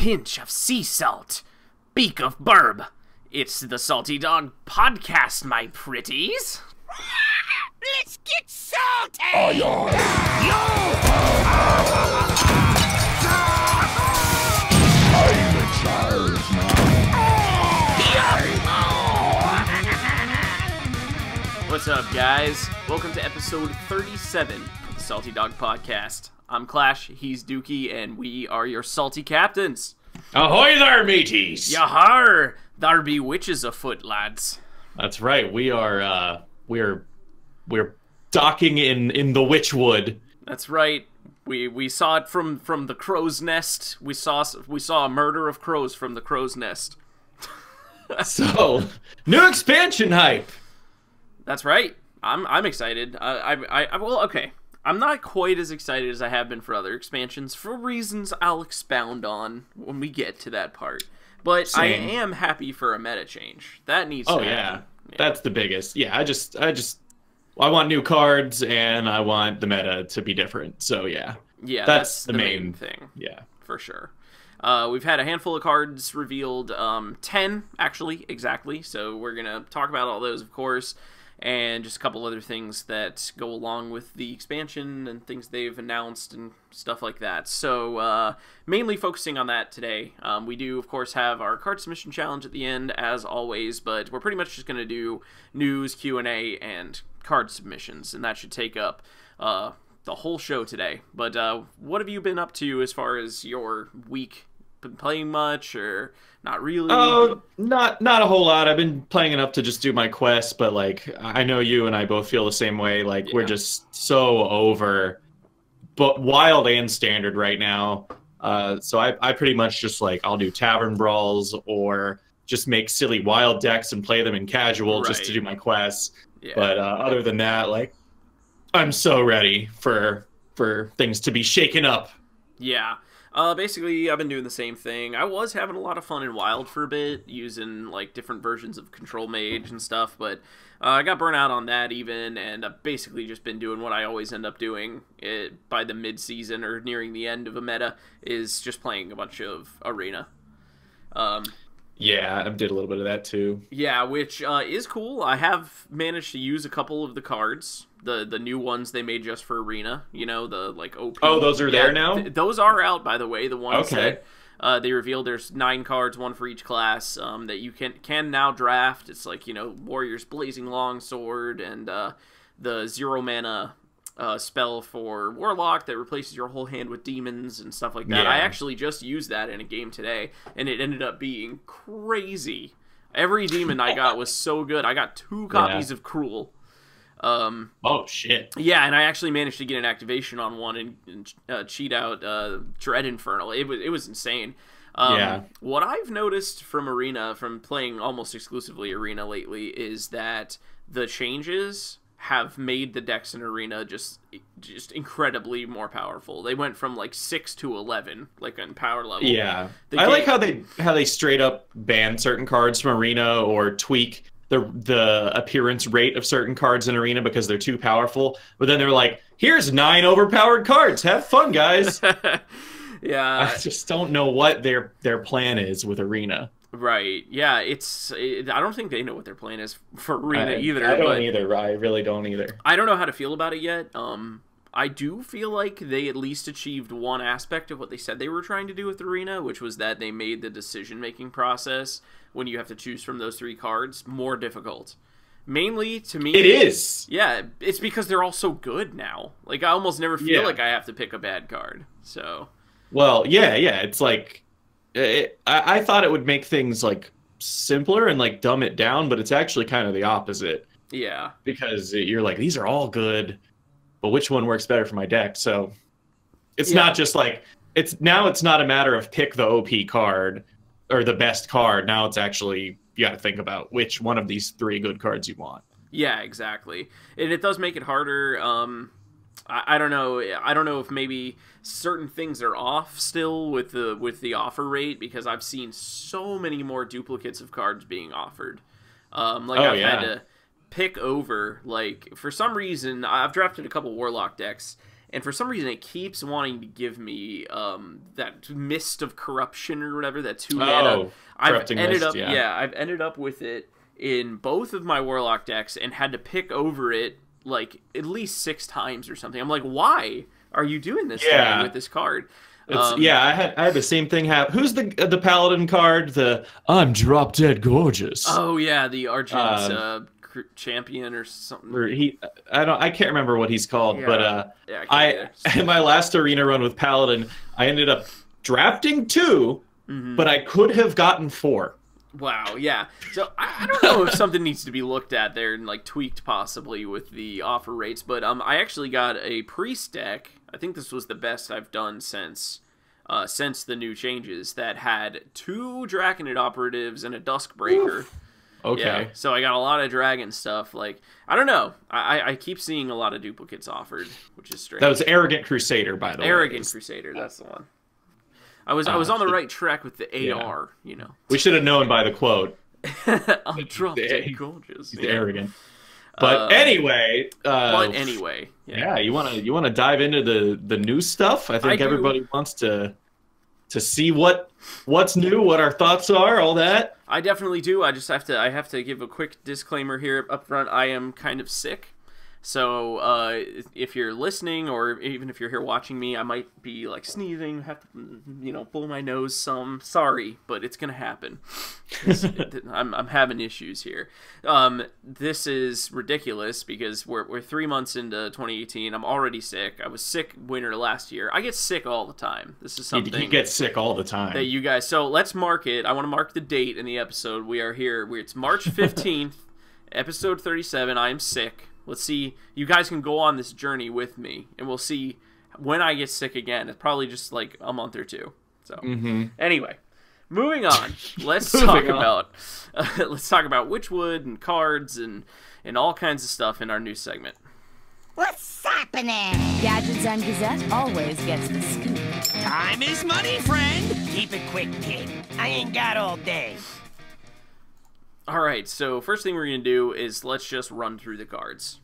pinch of sea salt, beak of burb. It's the Salty Dog Podcast, my pretties. Let's get salty! What's up, guys? Welcome to episode 37 of the Salty Dog Podcast. I'm Clash, he's Dookie, and we are your salty captains. Ahoy there, mateys! Yahar! There be witches afoot, lads. That's right. we're docking in the Witchwood. That's right. We saw it from the crow's nest. We saw a murder of crows from the crow's nest. So, new expansion hype. That's right. I'm excited. Well, okay. I'm not quite as excited as I have been for other expansions for reasons I'll expound on when we get to that part. But Same. I am happy for a meta change. That needs to happen. Yeah. That's the biggest. Yeah, I want new cards and I want the meta to be different. So yeah. Yeah, that's the main thing. Yeah. For sure. We've had a handful of cards revealed, 10 actually, exactly. So we're gonna talk about all those, of course, and just a couple other things that go along with the expansion and things they've announced and stuff like that. So mainly focusing on that today. We do, of course, have our card submission challenge at the end, as always, but we're pretty much just gonna do news, Q&A, and card submissions, and that should take up the whole show today. But what have you been up to as far as your week? Been playing much or not really? Oh, not a whole lot. I've been playing enough to just do my quests, but like I know you and I both feel the same way. Like we're just so over, but wild and standard right now. So I pretty much just like I'll do tavern brawls or just make silly wild decks and play them in casual just to do my quests. Yeah. But other than that, like I'm so ready for things to be shaken up. Yeah. Basically, I've been doing the same thing. I was having a lot of fun in Wild for a bit, using, like, different versions of Control Mage and stuff, but I got burnt out on that even, and I've basically just been doing what I always end up doing by the mid-season or nearing the end of a meta, is just playing a bunch of Arena. Yeah, I did a little bit of that too. Yeah, which is cool. I have managed to use a couple of the cards, the new ones they made just for Arena. You know, the like OP. Oh, those are there now? Those are out, by the way. The ones that they revealed. There's 9 cards, one for each class, that you can now draft. It's like, you know, Warrior's Blazing Longsword and the 0 mana spell for Warlock that replaces your whole hand with demons and stuff like that. Yeah. I actually just used that in a game today, and it ended up being crazy. Every demon I got was so good. I got 2 copies of Cruel. Oh, shit. Yeah, and I actually managed to get an activation on one and cheat out Dread Infernal. It was insane. What I've noticed from Arena, from playing almost exclusively Arena lately, is that the changes have made the decks in Arena just incredibly more powerful. They went from like 6 to 11, like in power level. Yeah, I like how they straight up ban certain cards from Arena or tweak the appearance rate of certain cards in Arena because they're too powerful. But then they're like, here's 9 overpowered cards. Have fun, guys. Yeah, I just don't know what their plan is with Arena. Right. Yeah, I don't think they know what their plan is for Arena either. I don't either. I really don't either. I don't know how to feel about it yet. I do feel like they at least achieved one aspect of what they said they were trying to do with Arena, which was that they made the decision-making process when you have to choose from those 3 cards more difficult. Mainly, to me... It is! Yeah, it's because they're all so good now. Like, I almost never feel like I have to pick a bad card, so... Well, yeah, it's like... I thought it would make things like simpler and like dumb it down, but it's actually kind of the opposite. Yeah. Because you're like, these are all good, but which one works better for my deck? So it's not just like it's not a matter of pick the OP card or the best card. Now it's actually you got to think about which one of these 3 good cards you want. Yeah, exactly. And it does make it harder. I don't know. I don't know if maybe certain things are off still with the offer rate, because I've seen so many more duplicates of cards being offered. I've had to pick over, like, for some reason I've drafted a couple Warlock decks, and for some reason it keeps wanting to give me that Mist of Corruption or whatever, that 2 mana. I've ended up with it in both of my Warlock decks and had to pick over it like at least 6 times or something. I'm like, why are you doing this to me with this card? I had the same thing happen. Who's the Paladin card? The I'm drop dead gorgeous. Oh yeah, the Argent champion or something. I can't remember what he's called, but in my last arena run with Paladin, I ended up drafting 2, but I could have gotten 4. Wow, yeah. So I don't know if something needs to be looked at there and like tweaked possibly with the offer rates, but I actually got a priest deck. I think this was the best I've done since the new changes, that had 2 Draconid operatives and a Duskbreaker. Oof. Okay. Yeah, so I got a lot of dragon stuff. Like, I don't know. I keep seeing a lot of duplicates offered, which is strange. That was Arrogant Crusader, by the way. Arrogant Crusader, that's the one. I was on the right track with the AR, you know. We should have known by the quote. I'm drunk dead gorgeous. He's arrogant. But anyway, yeah. You want to dive into the new stuff? I think everybody wants to see what's new, what our thoughts are, all that. I definitely do. I have to give a quick disclaimer here up front. I am kind of sick. So if you're listening, or even if you're here watching me, I might be like sneezing, have to, blow my nose some. Sorry, but it's gonna happen. I'm having issues here. This is ridiculous because we're 3 months into 2018. I'm already sick. I was sick winter last year. I get sick all the time. This is something you get sick all the time. That you guys. So let's mark it. I want to mark the date in the episode. We are here. It's March 15th, episode 37. I am sick. Let's see. You guys can go on this journey with me, and we'll see when I get sick again. It's probably just like a month or 2. So anyway, moving on. Let's talk about Witchwood and cards and all kinds of stuff in our new segment. What's happening? Gadgets and Gazette always gets the scoop. Time is money, friend. Keep it quick, kid. I ain't got all day. Alright, so first thing we're going to do is let's just run through the cards.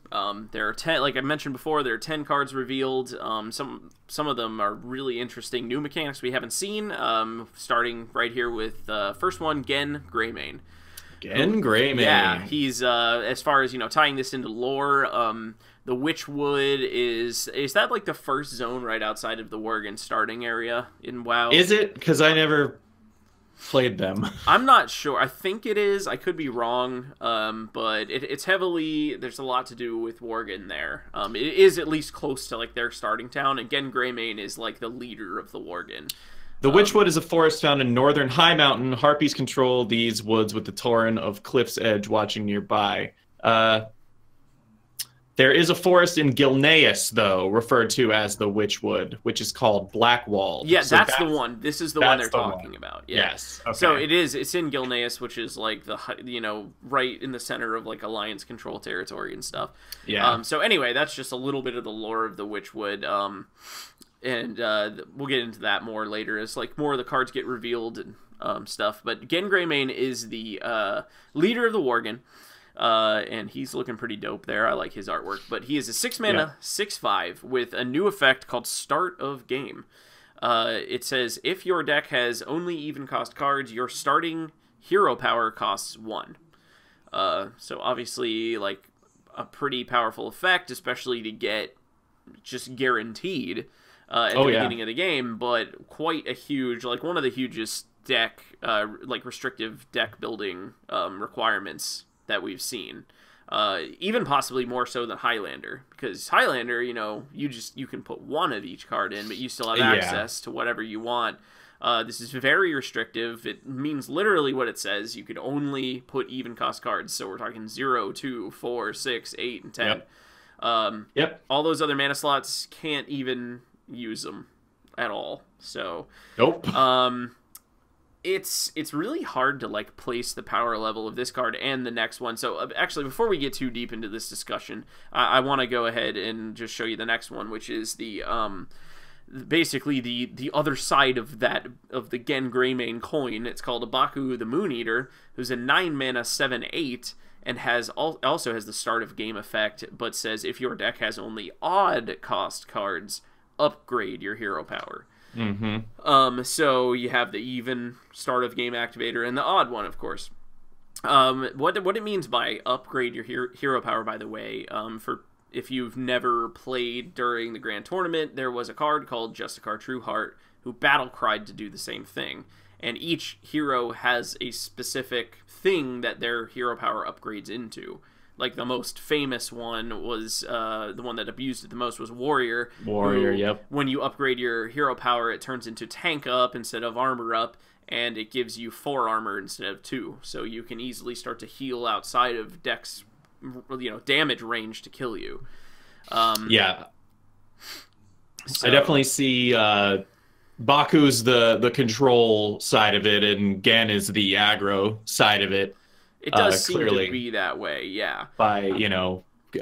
There are 10, like I mentioned before, there are 10 cards revealed. Some of them are really interesting new mechanics we haven't seen, starting right here with first one, Genn Greymane. Genn Greymane. Yeah, he's, as far as, tying this into lore, the Witchwood is that like the first zone right outside of the Worgen starting area in WoW? Is it? Because I never played them. I'm not sure. I think it is. I could be wrong, but it's heavily, there's a lot to do with Worgen there. It is at least close to like their starting town, and Genn Greymane is like the leader of the Worgen. The Witchwood is a forest found in northern High Mountain. Harpies control these woods with the Tauren of Cliff's Edge watching nearby. There is a forest in Gilneas, though, referred to as the Witchwood, which is called Blackwall. Yeah, so that's the one. This is the one they're talking about. Yeah. Yes. Okay. So it's in Gilneas, which is like the right in the center of like Alliance control territory and stuff. Yeah. So anyway, that's just a little bit of the lore of the Witchwood. And we'll get into that more later as like more of the cards get revealed and stuff. But Genn Greymane is the leader of the Worgen. And he's looking pretty dope there. I like his artwork. But he is a 6 mana, 6/5 with a new effect called Start of Game. It says, if your deck has only even cost cards, your starting hero power costs 1. So obviously, like, a pretty powerful effect, especially to get just guaranteed at the beginning of the game, but quite a huge, like one of the hugest deck, like restrictive deck building requirements that we've seen, even possibly more so than Highlander, because Highlander, you can put 1 of each card in, but you still have access to whatever you want. This is very restrictive. It means literally what it says. You could only put even cost cards, so we're talking 0, 2, 4, 6, 8, and 10. All those other mana slots can't even use them at all. So nope. It's really hard to like place the power level of this card and the next one. So actually, before we get too deep into this discussion, I want to go ahead and just show you the next one, which is the basically the other side of the Genn Greymane coin. It's called Abaku the Moon Eater, who's a 9 mana 7/8, and also has the start of game effect, but says if your deck has only odd cost cards, upgrade your hero power. So you have the even start of game activator and the odd one, of course. What it means by upgrade your hero power, by the way, for if you've never played during the Grand Tournament, there was a card called Justicar Trueheart who battle cried to do the same thing. And each hero has a specific thing that their hero power upgrades into. Like, the most famous one was, the one that abused it the most was Warrior. Warrior, who, yep. When you upgrade your hero power, it turns into Tank Up instead of Armor Up, and it gives you 4 armor instead of 2. So you can easily start to heal outside of Deck's, damage range to kill you. Yeah. So, I definitely see Baku's the control side of it, and Gen is the aggro side of it. It does seem clearly to be that way, yeah. By,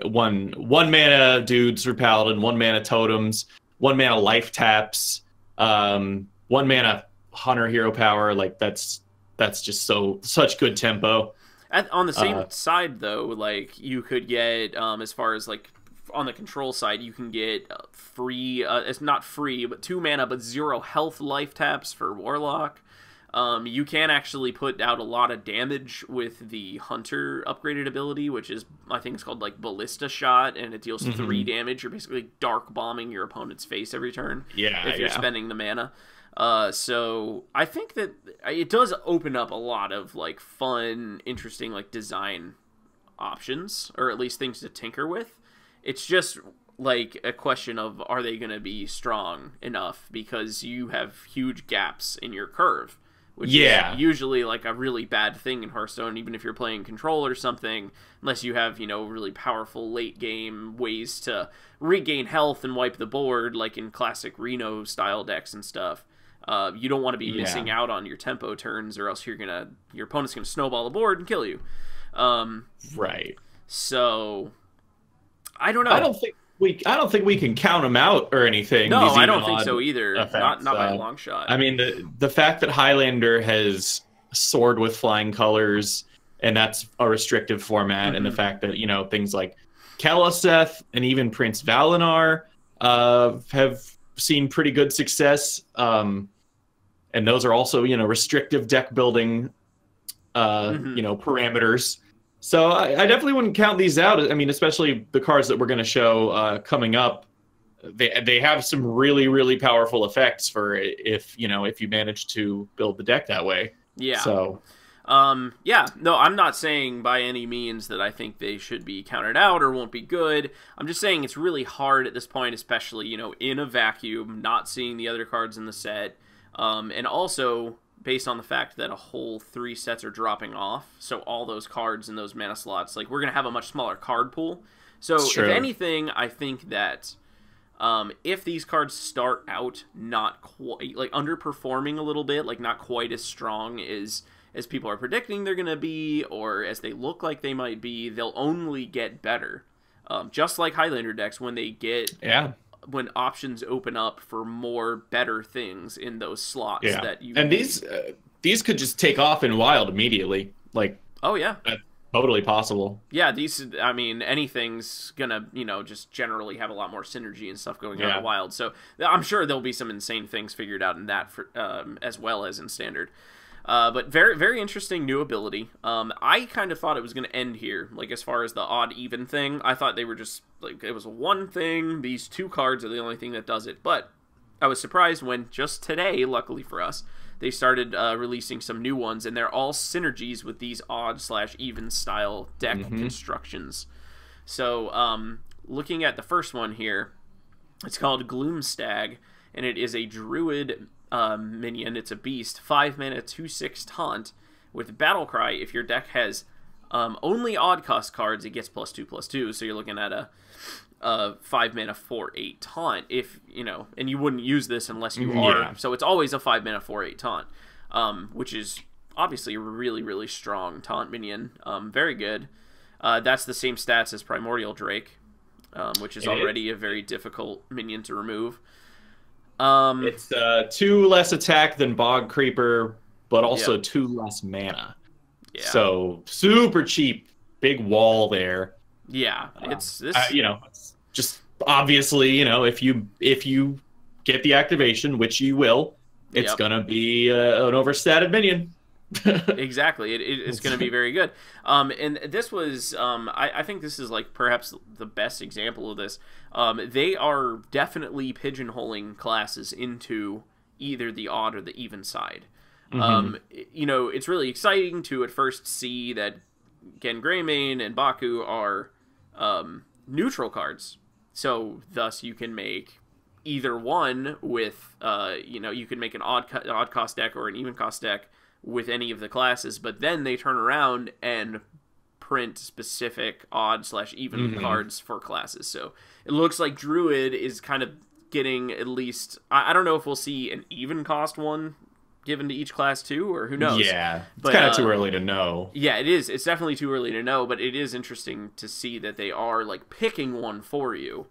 one mana dudes for Paladin, 1 mana totems, 1 mana life taps, 1 mana hunter hero power. Like, that's just such good tempo. On the same side, though, like, you could get, as far as, like, on the control side, you can get free, it's not free, but 2 mana, but 0 health life taps for Warlock. You can actually put out a lot of damage with the Hunter upgraded ability, which is, I think it's called, like, Ballista Shot, and it deals 3 damage. You're basically dark bombing your opponent's face every turn. Yeah, if you're spending the mana. So I think that it does open up a lot of, like, fun, interesting, like, design options, or at least things to tinker with. It's just, like, a question of, are they going to be strong enough, because you have huge gaps in your curve, which is usually, like, a really bad thing in Hearthstone, even if you're playing Control or something, unless you have, really powerful late-game ways to regain health and wipe the board, like in classic Reno-style decks and stuff. You don't want to be missing out on your tempo turns, or else your opponent's going to snowball the board and kill you. Right. So, I don't know. I don't think we can count them out or anything. No, I don't think so either. Effects. Not by a long shot. I mean, the fact that Highlander has soared with flying colors, and that's a restrictive format, and the fact that things like Kalaseth and even Prince Valinar have seen pretty good success, and those are also restrictive deck building parameters. So I definitely wouldn't count these out. I mean, especially the cards that we're going to show coming up. They have some really, really powerful effects for if you manage to build the deck that way. Yeah. So, no, I'm not saying by any means that I think they should be counted out or won't be good. I'm just saying it's really hard at this point, especially in a vacuum, not seeing the other cards in the set, and also based on the fact that a whole 3 sets are dropping off, so all those cards in those mana slots, like, we're going to have a much smaller card pool. So, if anything, I think that if these cards start out not quite, like, underperforming a little bit, like, not quite as strong as people are predicting they're going to be, or as they look like they might be, they'll only get better. Just like Highlander decks, when they get... when options open up for more better things in those slots that you... And these could just take off in Wild immediately. Like, oh, yeah. That's totally possible. Yeah, anything's gonna, just generally have a lot more synergy and stuff going on in Wild. So I'm sure there'll be some insane things figured out in that for, as well as in Standard. But very, very interesting new ability. I kind of thought it was going to end here. Like, as far as the odd-even thing, I thought they were just, like, it was one thing. These 2 cards are the only thing that does it. But I was surprised when just today, luckily for us, they started releasing some new ones, and they're all synergies with these odd/even style deck constructions. So, looking at the first one here, it's called Gloomstag, and it is a druid minion. It's a beast, 5 mana, 2/6 taunt with Battle Cry. If your deck has only odd cost cards, it gets +2/+2. So you're looking at a 5 mana 4/8 taunt. If and you wouldn't use this unless you are. So it's always a 5 mana 4/8 taunt, which is obviously a really, really strong taunt minion. Very good. That's the same stats as Primordial Drake, which is already a very difficult minion to remove. It's 2 less attack than Bog Creeper, but also 2 less mana. Yeah. So super cheap big wall there. Yeah, it's this. You know, just obviously, you know, if you get the activation, which you will, it's gonna be an overstated minion. Exactly, it's going to be very good. And this was, I think this is like perhaps the best example of this. They are definitely pigeonholing classes into either the odd or the even side. You know, it's really exciting to at first see that Gen Greymane and Baku are neutral cards, so thus you can make either one with, you know, you can make an odd cost deck or an even cost deck with any of the classes, but then they turn around and print specific odd/even cards for classes. So it looks like Druid is kind of getting at least, I don't know if we'll see an even cost one given to each class too, or who knows. Yeah, it's kind of too early to know. Yeah, it is. It's definitely too early to know, but it is interesting to see that they are like picking one for you.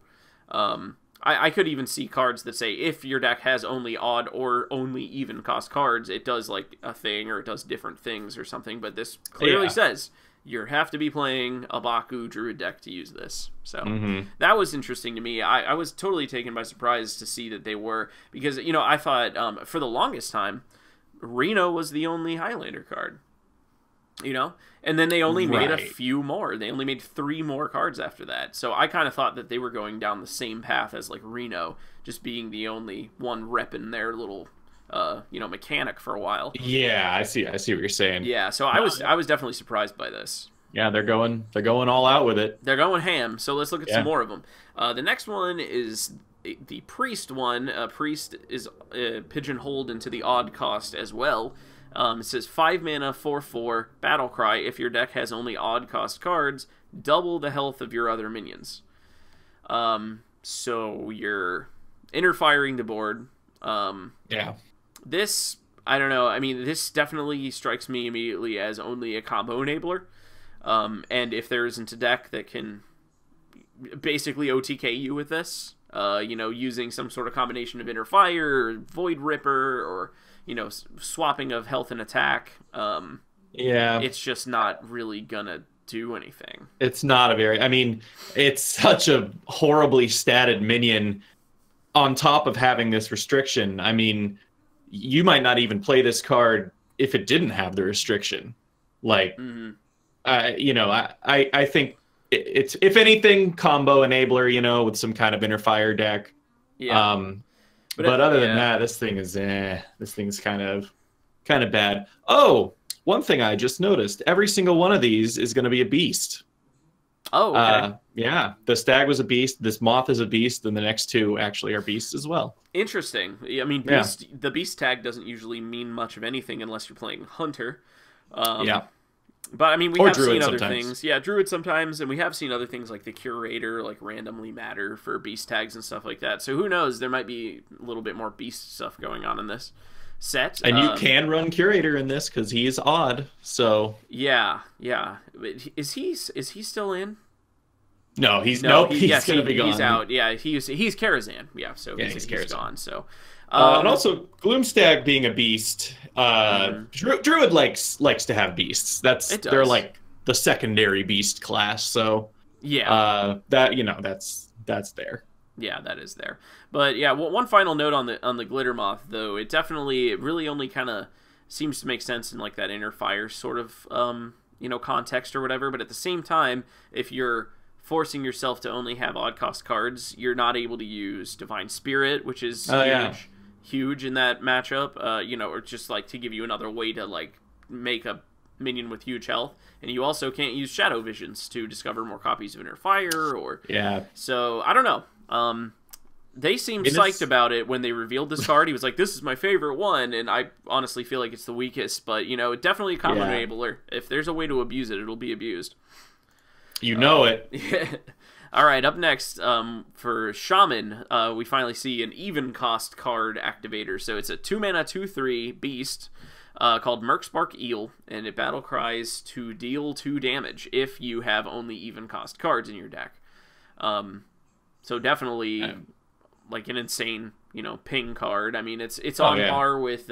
I could even see cards that say if your deck has only odd or only even cost cards, it does like a thing or it does different things or something. But this clearly says you have to be playing a Baku Druid deck to use this. So that was interesting to me. I was totally taken by surprise to see that they were, because, you know, I thought for the longest time, Reno was the only Highlander card. You know, and then they only made a few more. They only made 3 more cards after that. So I kind of thought that they were going down the same path as like Reno, just being the only one repping their little, you know, mechanic for a while. Yeah, I see what you're saying. Yeah, so I was definitely surprised by this. Yeah, they're going all out with it. They're going ham. So let's look at some more of them. The next one is the Priest one. Priest is pigeonholed into the odd cost as well. It says 5 mana, 4/4, Battle Cry. If your deck has only odd cost cards, double the health of your other minions. So you're interfiring the board. This, I don't know. I mean, this definitely strikes me immediately as only a combo enabler. And if there isn't a deck that can basically OTK you with this, you know, using some sort of combination of Interfire, or Void Ripper, or, you know, swapping of health and attack, it's just not really gonna do anything. It's not a very, I mean, it's such a horribly statted minion on top of having this restriction. I mean, you might not even play this card if it didn't have the restriction. Like, you know, I think it's, if anything, combo enabler, you know, with some kind of Interfire deck. But other than that, this thing is this thing's kind of bad. Oh, one thing I just noticed: every single one of these is going to be a beast. Oh, okay. Yeah, the stag was a beast. This moth is a beast, and the next 2 actually are beasts as well. Interesting. I mean, beast, the beast tag doesn't usually mean much of anything unless you're playing hunter. But I mean, we have seen other things. Yeah, druid sometimes, and we have seen other things like the curator, like randomly matter for beast tags and stuff like that. So who knows? There might be a little bit more beast stuff going on in this set. And you can run curator in this because he's odd. So yeah. Is he still in? No, he's going to be gone. He's out. Yeah, he's Karazhan. Yeah, so he's gone. So. And also, Gloomstag being a beast, Druid likes to have beasts. They're like the secondary beast class. So that, you know, that's there. Yeah, that is there. But yeah, one final note on the Glitter Moth, though, it really only kind of seems to make sense in like that Interfire sort of you know, context or whatever. But at the same time, if you're forcing yourself to only have odd cost cards, you're not able to use Divine Spirit, which is huge in that matchup, you know, or just like to give you another way to like make a minion with huge health. And you also can't use Shadow Visions to discover more copies of Interfire, or so I don't know. They seemed psyched about it when they revealed this card. He was like, this is my favorite one, and I honestly feel like it's the weakest, but you know, definitely a combo enabler. If there's a way to abuse it, it'll be abused. You know it. All right, up next, for Shaman, we finally see an even cost card activator. So it's a 2 mana, 2/3 beast called Merkspark Eel, and it battle cries to deal 2 damage if you have only even cost cards in your deck. So definitely like an insane, you know, ping card. I mean, it's on par with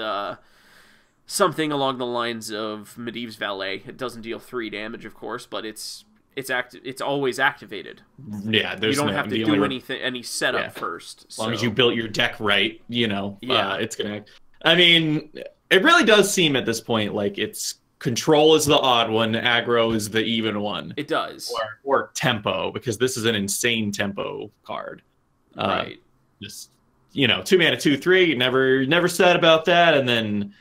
something along the lines of Medivh's Valet. It doesn't deal 3 damage, of course, but it's always activated. Yeah, you don't have to do any setup first. As long as you built your deck right, it's gonna. I mean, it really does seem at this point like it's control is the odd one, aggro is the even one. It does, or tempo, because this is an insane tempo card. Right. Just 2 mana 2/3. Never said about that, and then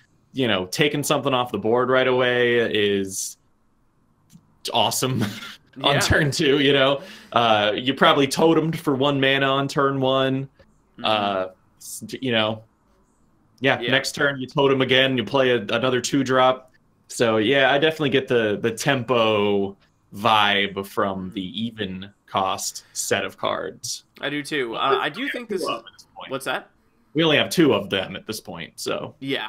taking something off the board right away is awesome. On turn 2, you probably totemed for 1 mana on turn 1. Next turn you totem again, you play another 2-drop. So yeah, I definitely get the tempo vibe from the even cost set of cards. I do too. I do think this is... What's that? We only have 2 of them at this point, so... Yeah.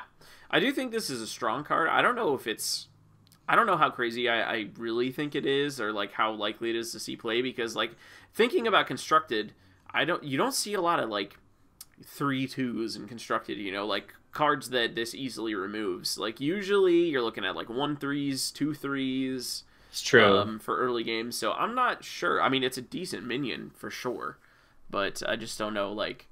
I do think this is a strong card. I don't know how crazy I really think it is, or like how likely it is to see play, because like thinking about Constructed, you don't see a lot of like 3/2s in Constructed, like cards that this easily removes. Like usually you're looking at like 1/3s, 2/3s. It's true. For early games. So I'm not sure. I mean, it's a decent minion for sure, but I just don't know like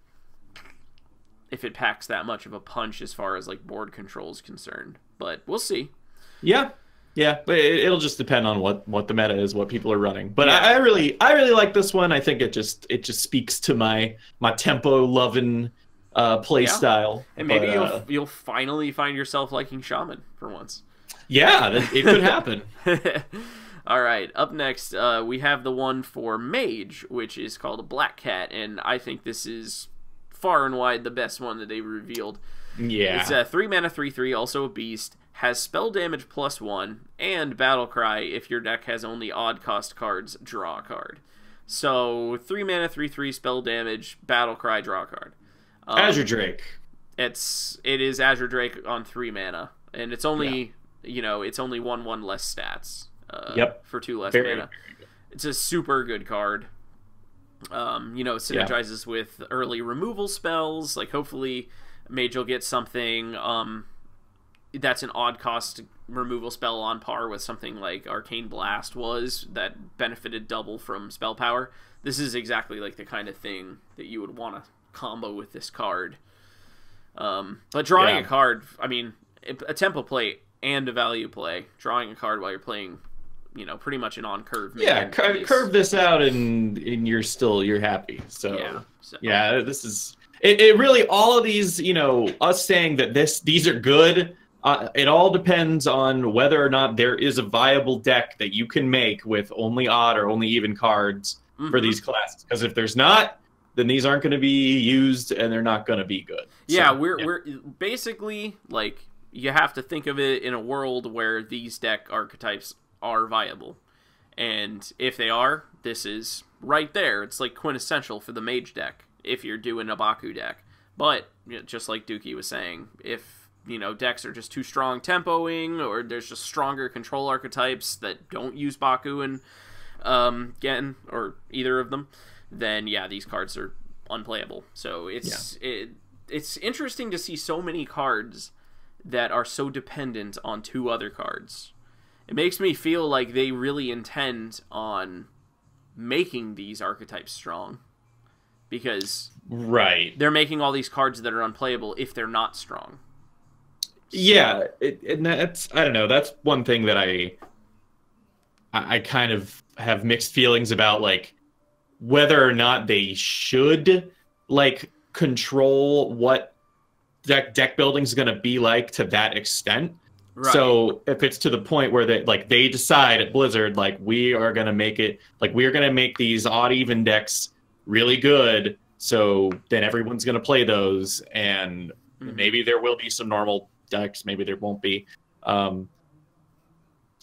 if it packs that much of a punch as far as like board control is concerned. But we'll see. Yeah, but it'll just depend on what the meta is, what people are running. But yeah. I really like this one. I think it just speaks to my tempo loving play style. And maybe you'll finally find yourself liking Shaman for once. Yeah, it could happen. All right, up next we have the one for Mage, which is called a Black Cat, and I think this is far and wide the best one that they revealed. Yeah. It's a 3 mana 3/3, also a beast, has spell damage +1, and battle cry. If your deck has only odd cost cards, draw a card. So 3 mana 3/3 spell damage, battle cry, draw a card. Azure Drake. It is Azure Drake on 3 mana, and it's only it's only 1/1 less stats. For 2 less mana. It's a super good card. It synergizes with early removal spells. Like hopefully Mage will get something that's an odd cost removal spell on par with something like Arcane Blast was, that benefited double from spell power. This is exactly like the kind of thing that you would want to combo with this card. But drawing a card, I mean, a tempo play and a value play, drawing a card while you're playing pretty much an on-curve. Yeah, curve this out and you're happy. So this is it really, all of these, us saying that these are good, it all depends on whether or not there is a viable deck that you can make with only odd or only even cards for these classes. Because if there's not, then these aren't going to be used and they're not going to be good. Yeah, we're basically like, you have to think of it in a world where these deck archetypes are viable, and if they are, this is right there. It's like quintessential for the Mage deck if you're doing a Baku deck. But just like Dookie was saying, if decks are just too strong tempoing, or there's just stronger control archetypes that don't use Baku and Gen, or either of them, then these cards are unplayable. So it's interesting to see so many cards that are so dependent on 2 other cards. It makes me feel like they really intend on making these archetypes strong, because they're making all these cards that are unplayable if they're not strong. Yeah, and that's, I don't know, that's one thing that I kind of have mixed feelings about, like whether or not they should like control what deck building is going to be like to that extent. Right. So if it's to the point where they decide at Blizzard, like, we are going to make it, like, we're going to make these odd even decks really good, so then everyone's going to play those, and maybe there will be some normal decks, maybe there won't be.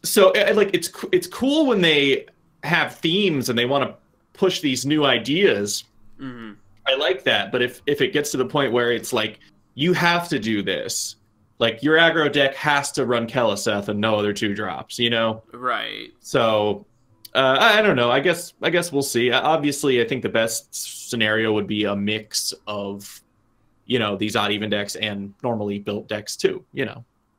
So like, it's cool when they have themes and they want to push these new ideas. I like that, but if it gets to the point where it's like, you have to do this, like your aggro deck has to run Keleseth and no other 2-drops, Right. So I don't know. I guess we'll see. Obviously, I think the best scenario would be a mix of, these odd even decks and normally built decks too.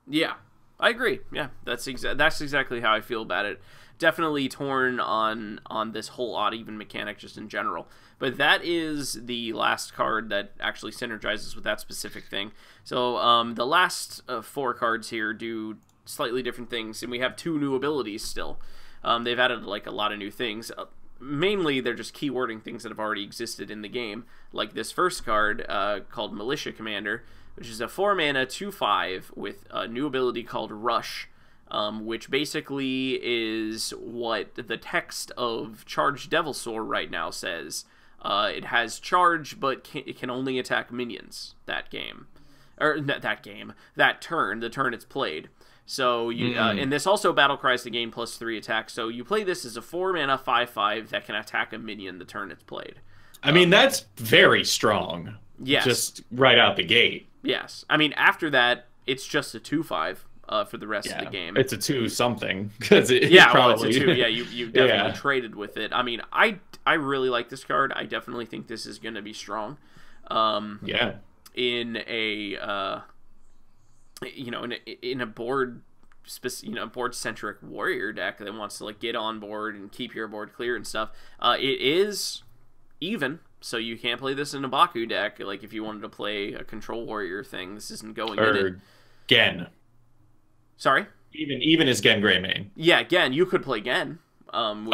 Yeah, I agree. Yeah, that's exactly how I feel about it. Definitely torn on this whole odd even mechanic just in general. But that is the last card that actually synergizes with that specific thing. So the last 4 cards here do slightly different things, and we have 2 new abilities still. They've added like a lot of new things. Mainly, they're just keywording things that have already existed in the game, like this first card called Militia Commander, which is a 4-mana 2/5 with a new ability called Rush, which basically is what the text of Charged Devilsaur right now says. It has charge, but it can only attack minions that game. Or, that turn, the turn it's played. So, and this also battle cries to gain +3 attack. So you play this as a 4-mana 5/5 that can attack a minion the turn it's played. I mean, that's very strong. Yes. Just right out the gate. Yes. I mean, after that, it's just a 2/5 for the rest of the game. It's a 2-something. Because it's probably... it's a 2. Yeah, you definitely traded with it. I mean, I really like this card. I definitely think this is going to be strong. In a... in a board centric warrior deck that wants to like get on board and keep your board clear and stuff, it is even, so you can't play this in a Baku deck. Like if you wanted to play a control warrior thing, this isn't going in it. Gen. Sorry? Even as Gen Greymane. Yeah, Gen. You could play Gen. I'm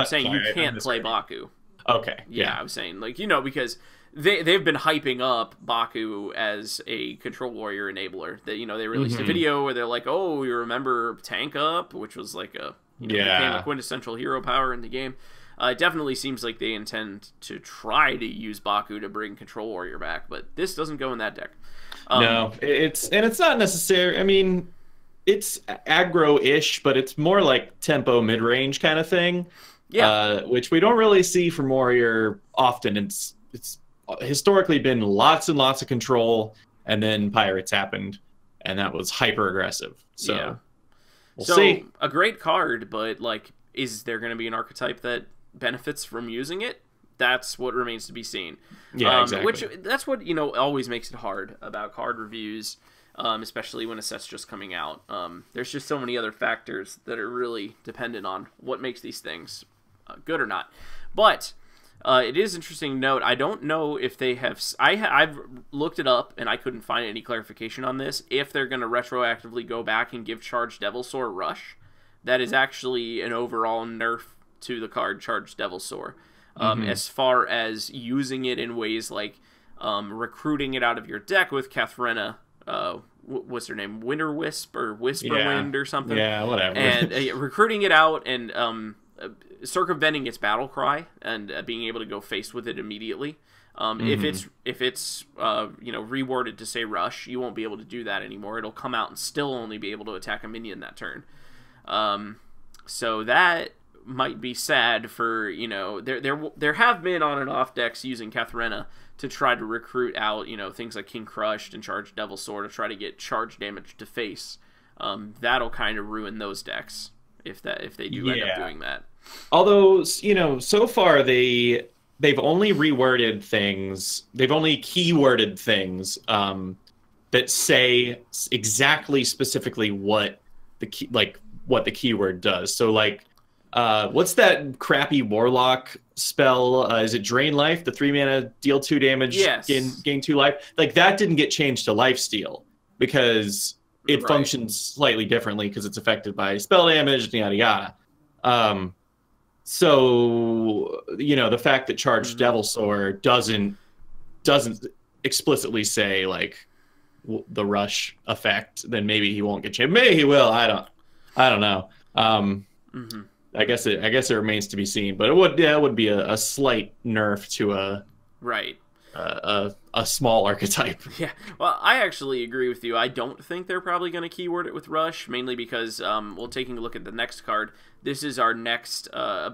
saying you can't play Baku. Okay. Yeah, I was saying, like, because they've been hyping up Baku as a control warrior enabler. That they released a video where they're like, "Oh, you remember Tank Up," which was like became a quintessential hero power in the game. It definitely seems like they intend to try to use Baku to bring control warrior back, but this doesn't go in that deck. No, it's not necessary. I mean, it's aggro-ish, but it's more like tempo mid-range kind of thing. Yeah, which we don't really see from warrior often. It's historically been lots and lots of control, and then pirates happened, and that was hyper aggressive. So we'll see. A great card, but like, is there going to be an archetype that benefits from using it? That's what remains to be seen. Yeah, exactly. That's what always makes it hard about card reviews, especially when a set's just coming out. There's just so many other factors that are really dependent on what makes these things good or not. But it is interesting to note, I don't know if they have... I've looked it up, and I couldn't find any clarification on this, if they're going to retroactively go back and give Charged Devilsaur Rush. That is actually an overall nerf to the card Charged Devilsaur. As far as using it in ways like recruiting it out of your deck with Kathrena, what's her name? Winter Wisp or Whisperwind or something? Yeah, whatever. And recruiting it out and circumventing its battle cry and being able to go face with it immediately. If it's reworded to say Rush, you won't be able to do that anymore. It'll come out and still only be able to attack a minion that turn. So that might be sad for, there have been on and off decks using Kathrena to try to recruit out, things like King Crushed and Charged Devilsaur to try to get charge damage to face. That'll kind of ruin those decks if they do end up doing that. Although, so far they've only reworded things, they've only keyworded things that say exactly specifically what the keyword does. So like, what's that crappy warlock spell? Is it Drain Life? The 3-mana deal 2 damage, gain 2 life? Like that didn't get changed to Lifesteal because it functions slightly differently because it's affected by spell damage and yada yada. So the fact that Charged Devilsaur doesn't explicitly say like the Rush effect, then maybe he won't get changed. Maybe he will. I don't know. I guess it remains to be seen, but it would be a slight nerf to a small archetype. Yeah, well, I actually agree with you. I don't think they're probably going to keyword it with Rush, mainly because, taking a look at the next card, this is our next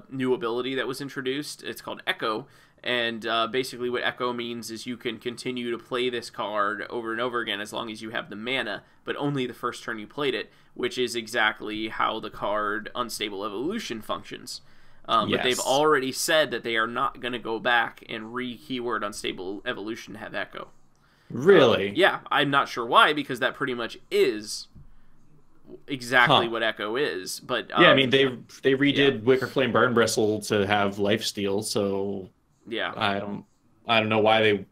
new ability that was introduced. It's called Echo, and basically what Echo means is you can continue to play this card over and over again as long as you have the mana, but only the first turn you played it, which is exactly how the card Unstable Evolution functions. But they've already said that they are not going to go back and re-keyword Unstable Evolution to have Echo. Really? Yeah, I'm not sure why, because that pretty much is exactly what Echo is. But yeah, I mean they redid Wicker Flame Burn Bristle to have lifesteal, so yeah, I don't know why they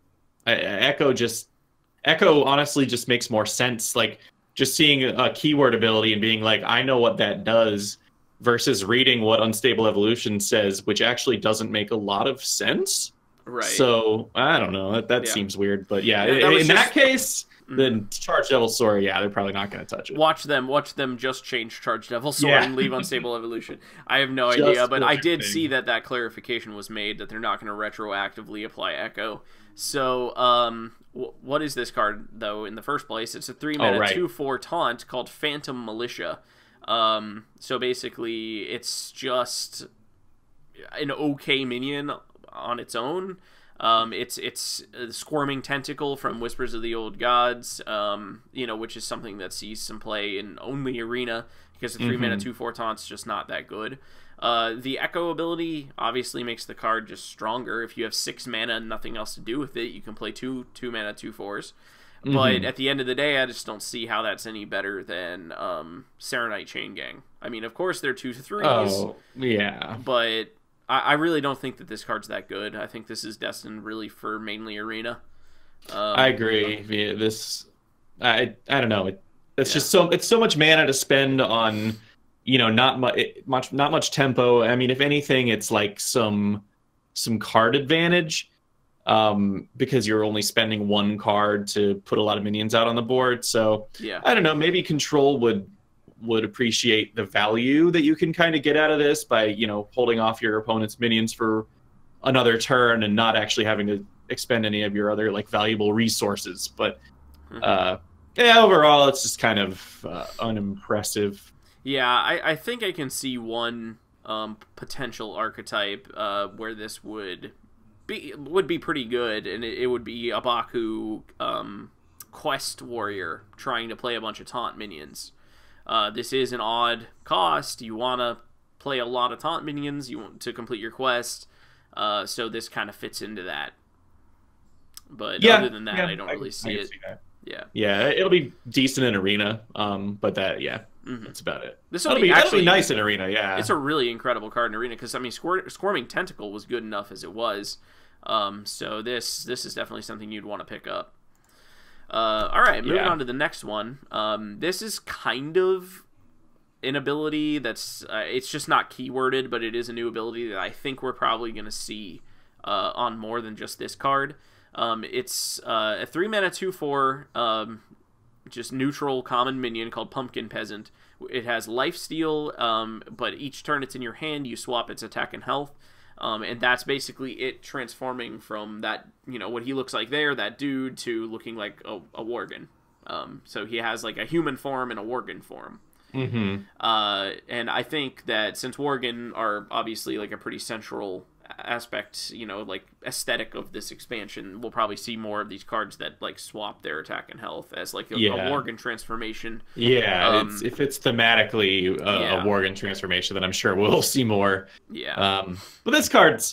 Echo honestly just makes more sense. Like just seeing a keyword ability and being like, I know what that does, versus reading what Unstable Evolution says, which actually doesn't make a lot of sense. right. So I don't know. That seems weird, but yeah, in that case, then Charge Devil Soar, yeah, they're probably not going to touch it. Watch them just change Charge Devil Soar and leave Unstable Evolution. I have no idea, but I did see that clarification was made that they're not going to retroactively apply Echo. So, what is this card, though, in the first place? It's a 3-mana 2/4 taunt called Phantom Militia. So basically, it's just an okay minion on its own. It's a Squirming Tentacle from Whispers of the Old Gods, which is something that sees some play in only Arena, because the 3-mana 2/4 taunt's just not that good. The Echo ability obviously makes the card just stronger. If you have 6 mana and nothing else to do with it, you can play 2-mana 2/4s. But at the end of the day, I just don't see how that's any better than Serenite Chain Gang. I mean, of course, they're 2/3s. Oh, yeah. But I really don't think that this card's that good. I think this is destined really for mainly Arena. I agree. Yeah, I don't know. It's just it's so much mana to spend on, not much tempo. I mean, if anything, it's like some card advantage, because you're only spending 1 card to put a lot of minions out on the board. So yeah, I don't know. Maybe Control would appreciate the value that you can kind of get out of this by, holding off your opponent's minions for another turn and not actually having to expend any of your other like valuable resources. But overall, it's just kind of unimpressive. Yeah, I think I can see one potential archetype where this would be pretty good, and it would be a Baku quest warrior trying to play a bunch of taunt minions. This is an odd cost. You want to play a lot of taunt minions to complete your quest, so this kind of fits into that. But other than that, I don't really see it. Yeah, it'll be decent in Arena, but that's about it. That'll be nice in Arena, yeah. It's a really incredible card in Arena, because, I mean, Squirming Tentacle was good enough as it was, so this is definitely something you'd want to pick up. All right, moving on to the next one. This is kind of an ability that's it's just not keyworded, but it is a new ability that I think we're probably going to see on more than just this card. It's a 3-mana 2/4 just neutral common minion called Pumpkin Peasant. It has lifesteal, but each turn it's in your hand, you swap its attack and health. And that's basically it transforming from that, what he looks like there, that dude, to looking like a Worgen. So he has like a human form and a Worgen form. And I think that since Worgen are obviously like a pretty central aspect, like aesthetic of this expansion, we'll probably see more of these cards that like swap their attack and health as like a Worgen transformation. Yeah, if it's thematically a Worgen transformation, then I'm sure we'll see more. Yeah. But this card,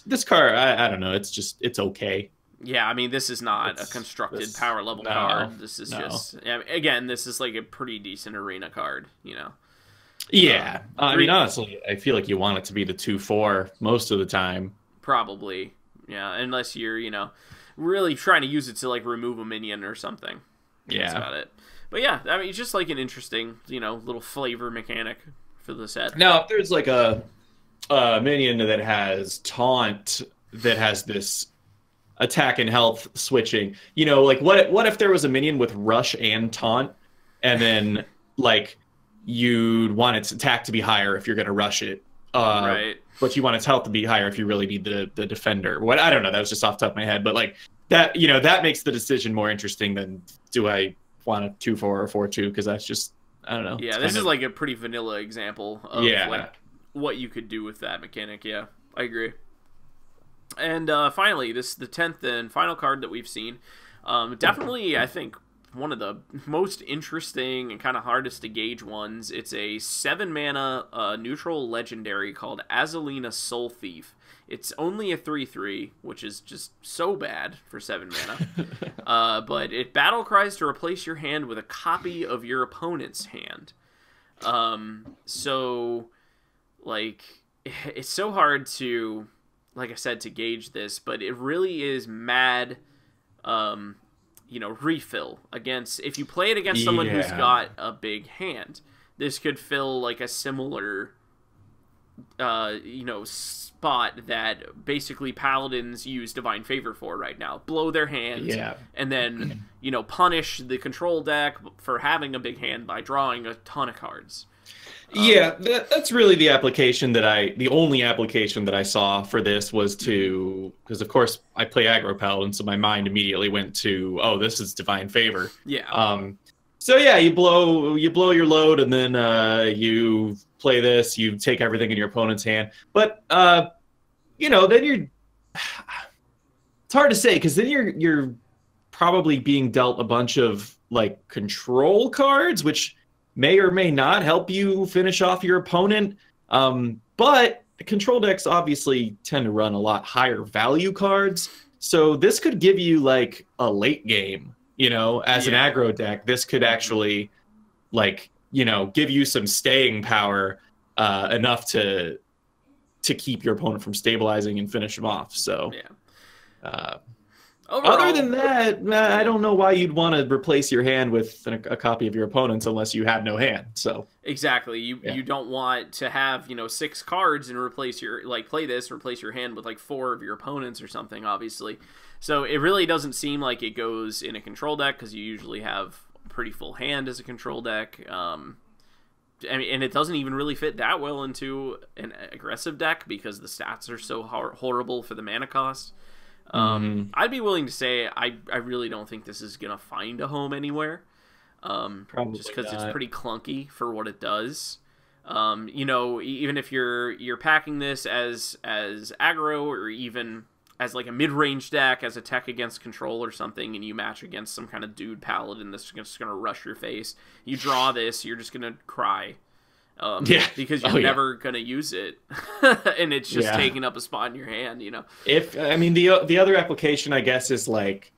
I don't know. It's okay. Yeah, I mean, this is not a constructed power level card. This is just, again, this is like a pretty decent Arena card, Yeah, I mean, honestly, I feel like you want it to be the 2/4 most of the time. Probably, yeah, unless you're, really trying to use it to like remove a minion or something. Yeah, that's about it. But yeah, I mean, it's just like an interesting, little flavor mechanic for the set. Now, if there's like a minion that has taunt, that has this attack and health switching, like what if there was a minion with rush and taunt, and then like you'd want its attack to be higher if you're going to rush it, right? But you want its health to be higher if you really need the defender. What, I don't know, that was just off the top of my head, but like that, that makes the decision more interesting than do I want a 2/4 or 4/2, because that's just, I don't know. Yeah, this is like a pretty vanilla example of like what you could do with that mechanic. Yeah, I agree. And finally, the 10th and final card that we've seen, definitely I think one of the most interesting and kind of hardest to gauge ones. It's a 7-mana neutral legendary called Azalina Soul Thief. It's only a 3/3, which is just so bad for 7 mana. But it battle cries to replace your hand with a copy of your opponent's hand. So, like, it's so hard to, like I said, to gauge this, but it really is mad, refill against, if you play it against someone who's got a big hand, this could fill, like, a similar, spot that basically paladins use Divine Favor for right now. Blow their hand, and then, punish the control deck for having a big hand by drawing a ton of cards. Yeah, that's really the only application that I saw for this was because of course I play aggro paladin, so my mind immediately went to, oh, this is Divine Favor. Yeah. So yeah, you blow your load, and then you play this. You take everything in your opponent's hand, but then you're. It's hard to say because then you're probably being dealt a bunch of like control cards, which may or may not help you finish off your opponent. But control decks obviously tend to run a lot higher value cards, so this could give you like a late game. As an aggro deck, this could actually, give you some staying power enough to keep your opponent from stabilizing and finish them off. So, other than that, I don't know why you'd want to replace your hand with a copy of your opponent's unless you have no hand. So exactly, you don't want to have 6 cards and replace replace your hand with like 4 of your opponents or something. Obviously. So it really doesn't seem like it goes in a control deck because you usually have a pretty full hand as a control deck. And it doesn't even really fit that well into an aggressive deck because the stats are so horrible for the mana cost. I'd be willing to say I really don't think this is gonna find a home anywhere. Probably just because it's not. pretty clunky for what it does. Even if you're packing this as aggro or even as like a mid-range deck as a tech against control or something, and you match against some kind of dude paladin that's just going to rush your face, you draw this, you're just going to cry. Because you're never going to use it. And it's just taking up a spot in your hand, The other application, I guess, is like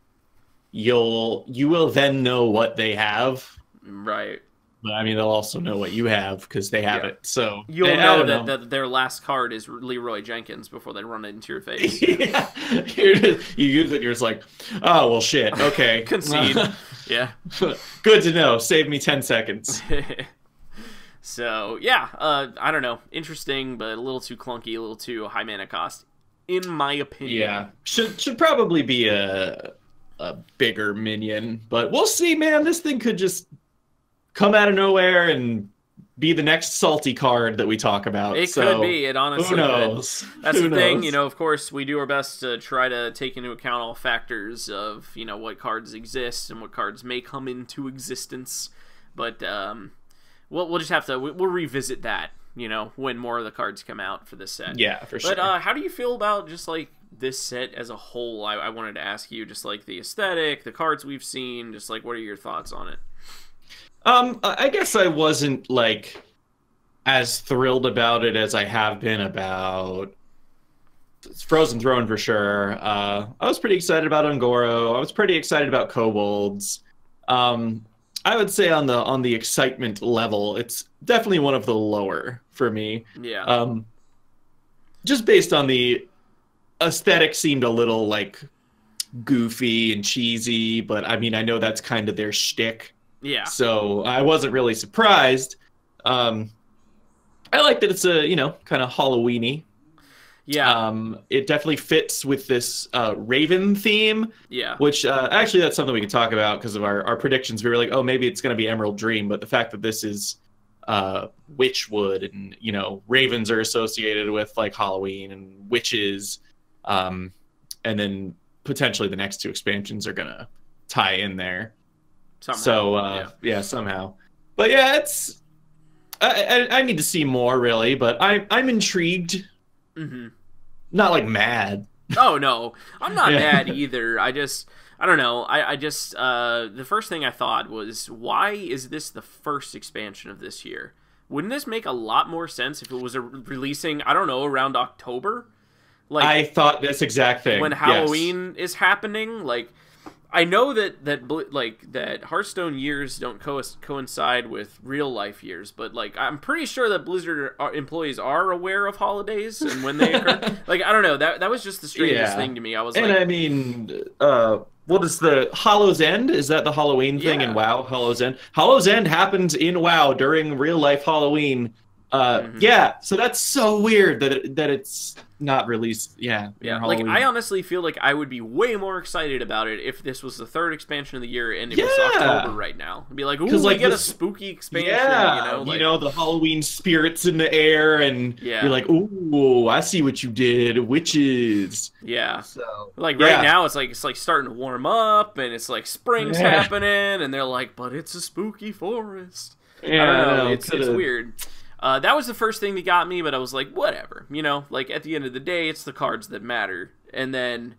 you will then know what they have. Right. But they'll also know what you have because they have it. So you'll know that their last card is Leroy Jenkins before they run it into your face. You use it, you're just like, oh well, shit. Okay, concede. Yeah, good to know. Save me 10 seconds. So yeah, I don't know. Interesting, but a little too clunky, a little too high mana cost, in my opinion. Yeah, should probably be a bigger minion, but we'll see, man. This thing could just come out of nowhere and be the next salty card that we talk about. It could be. It honestly who knows? Could. That's the thing. Of course, we do our best to try to take into account all factors of, what cards exist and what cards may come into existence. But we'll just have to we'll revisit that, when more of the cards come out for this set. Yeah, for sure. But how do you feel about just like this set as a whole? I wanted to ask you just like the aesthetic, the cards we've seen, just like what are your thoughts on it? I guess I wasn't like as thrilled about it as I have been about Frozen Throne for sure. I was pretty excited about Ungoro. I was pretty excited about Kobolds. I would say on the excitement level, it's definitely one of the lower for me. Yeah. Just based on the aesthetic, seemed a little like goofy and cheesy, but I know that's kind of their shtick. Yeah. So I wasn't really surprised. I like that it's a, kind of Halloween-y. Yeah. It definitely fits with this Raven theme. Yeah. Which actually that's something we can talk about because of our predictions. We were like, oh, maybe it's going to be Emerald Dream, but the fact that this is Witchwood and, ravens are associated with like Halloween and witches, and then potentially the next 2 expansions are going to tie in there. Somehow. So yeah, somehow. But yeah, it's I need to see more really, but I'm intrigued. Mm-hmm. Not like mad. Oh no, I'm not mad either. I don't know. I just the first thing I thought was, why is this the first expansion of this year? Wouldn't this make a lot more sense if it was releasing, I don't know, around October? Like, I thought this exact thing. When Halloween is happening, like, I know that Hearthstone years don't coincide with real life years, but like I'm pretty sure that Blizzard employees are aware of holidays and when they occur. Like I don't know, that was just the strangest thing to me. I was and like, I mean, what is the Hollow's End? Is that the Halloween thing in WoW? Hollow's End. Hollow's End happens in WoW during real life Halloween. Yeah, so that's so weird that it's not released. Yeah. Like I honestly feel like I would be way more excited about it if this was the third expansion of the year and it was October right now. I'd be like, ooh, we get a spooky expansion. Yeah, you know, the Halloween spirits in the air, and you're like, ooh, I see what you did, witches. Yeah. So like right now, it's like starting to warm up, and it's like spring's happening, and they're like, but it's a spooky forest. Yeah, I don't know. It's weird. That was the first thing that got me, but I was like, whatever, you know, like at the end of the day, it's the cards that matter. And then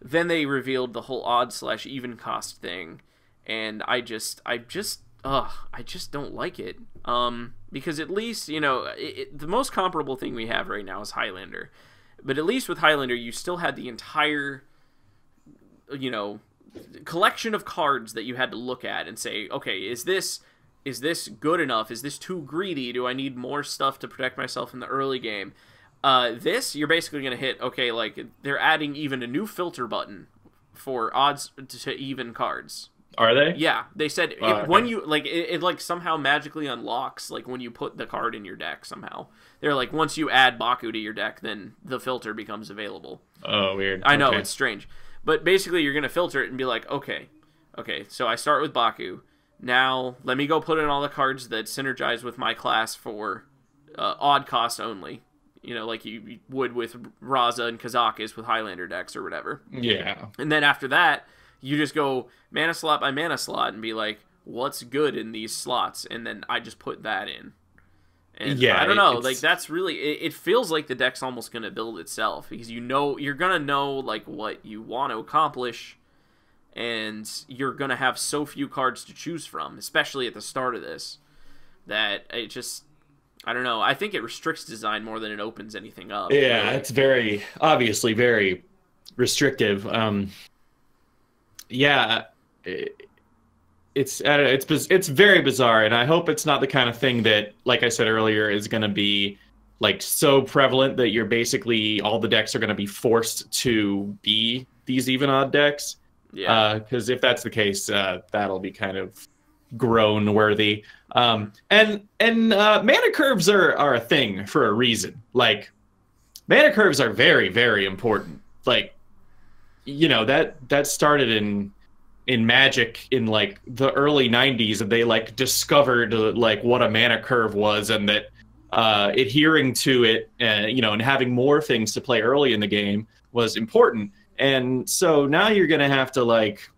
they revealed the whole odd/even cost thing, and I just don't like it. Because at least, you know, the most comparable thing we have right now is Highlander, but at least with Highlander, you still had the entire, you know, collection of cards that you had to look at and say, okay, is this good enough? Is this too greedy? Do I need more stuff to protect myself in the early game? This, you're basically going to hit, okay, like, they're adding even a new filter button for odds to even cards. Are they? Yeah, they said when you, like, it like somehow magically unlocks, like, when you put the card in your deck somehow. They're like, once you add Baku to your deck, then the filter becomes available. Oh, weird. I know, it's strange. But basically, you're going to filter it and be like, okay, so I start with Baku. Now, let me go put in all the cards that synergize with my class for odd cost only. You know, like you would with Raza and Kazakus with Highlander decks or whatever. Yeah. And then after that, you just go mana slot by mana slot and be like, what's good in these slots? And then I just put that in. And yeah, I don't know. Like, that's really... It feels like the deck's almost going to build itself. Because you know, you're going to know, like, what you want to accomplish. And you're going to have so few cards to choose from, especially at the start of this, that it just, I don't know. I think it restricts design more than it opens anything up. Yeah, it's obviously very restrictive. Yeah, it's very bizarre, and I hope it's not the kind of thing that, like I said earlier, is going to be like so prevalent that you're basically, all the decks are going to be forced to be these even odd decks. Yeah, because if that's the case, that'll be kind of groan worthy. And mana curves are a thing for a reason. Like, mana curves are very, very important. Like, you know, that started in Magic in like the early 90s, and they like discovered like what a mana curve was, and that adhering to it, you know, and having more things to play early in the game was important. And so now you're going to have to, like,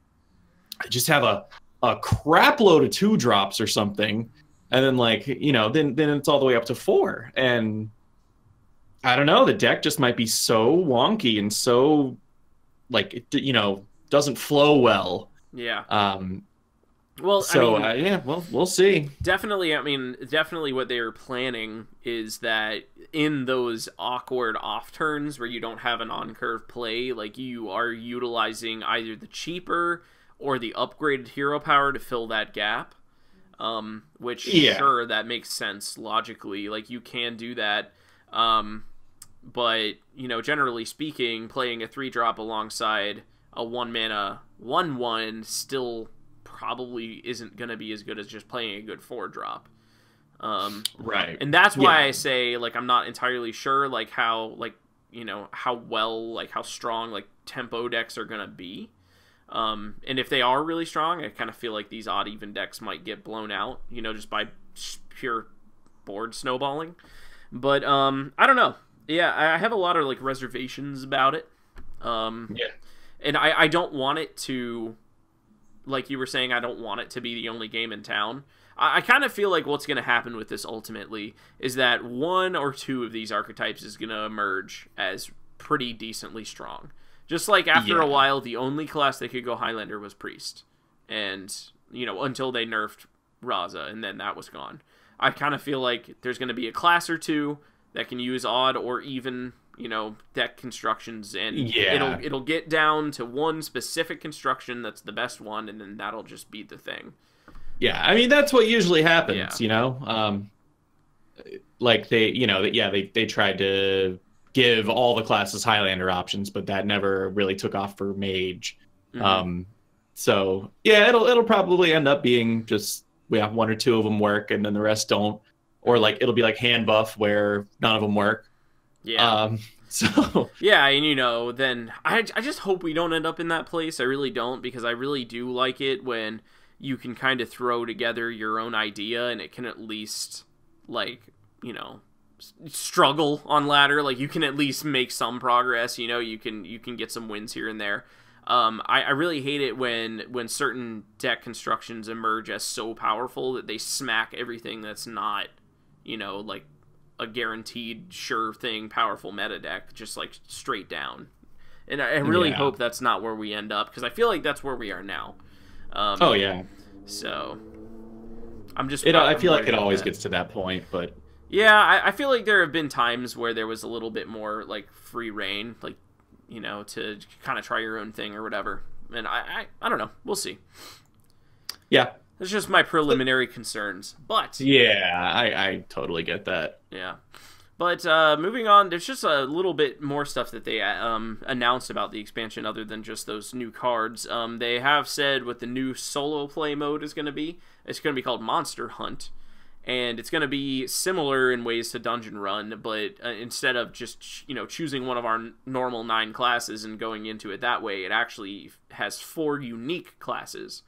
just have a crap load of 2-drops or something. And then, like, you know, then it's all the way up to 4. And I don't know, the deck just might be so wonky and so, like, it, you know, doesn't flow well. Yeah. Well, so, I mean, yeah, well, we'll see. Definitely, I mean, definitely what they are planning is that in those awkward off turns where you don't have an on-curve play, like, you are utilizing either the cheaper or the upgraded hero power to fill that gap, which, sure, that makes sense logically. Like, you can do that, but, you know, generally speaking, playing a 3-drop alongside a 1-mana 1/1 still probably isn't going to be as good as just playing a good 4-drop. Right. And that's why I say, like, I'm not entirely sure, like, how, like, you know, how well, like, how strong, like, tempo decks are going to be. And if they are really strong, I kind of feel like these odd even decks might get blown out, you know, just by pure board snowballing. But, I don't know. Yeah, I have a lot of, like, reservations about it. And I don't want it to... Like you were saying, I don't want it to be the only game in town. I kind of feel like what's going to happen with this ultimately is that 1 or 2 of these archetypes is going to emerge as pretty decently strong. Just like after a while, the only class that could go Highlander was Priest. And, you know, until they nerfed Raza, and then that was gone. I kind of feel like there's going to be a class or two that can use odd or even deck constructions, and Yeah. it'll get down to one specific construction that's the best one, and then that'll just be the thing. Yeah, I mean that's what usually happens, Yeah. Like they tried to give all the classes Highlander options, but that never really took off for Mage. So yeah, it'll probably end up being just one or two of them work, and then the rest don't, or like it'll be like hand buff where none of them work. Yeah. So yeah, and then I just hope we don't end up in that place. I really don't, because I really do like it when you can kind of throw together your own idea and it can at least struggle on ladder. Like you can at least make some progress. You can get some wins here and there. I really hate it when certain deck constructions emerge as so powerful that they smack everything that's not like a guaranteed sure thing powerful meta deck just like straight down. And I really hope that's not where we end up, because I feel like that's where we are now. Oh yeah. So I'm just. I feel like it always gets to that point, but yeah, I feel like there have been times where there was a little bit more like free reign, like to kind of try your own thing or whatever. And I don't know. We'll see. Yeah, that's just my preliminary concerns. But yeah, I totally get that. Yeah. But moving on, there's just a little bit more stuff that they announced about the expansion other than just those new cards. They have said what the new solo play mode is going to be. It's going to be called Monster Hunt. And it's going to be similar in ways to Dungeon Run, but instead of just choosing one of our normal 9 classes and going into it that way, it actually has 4 unique classes.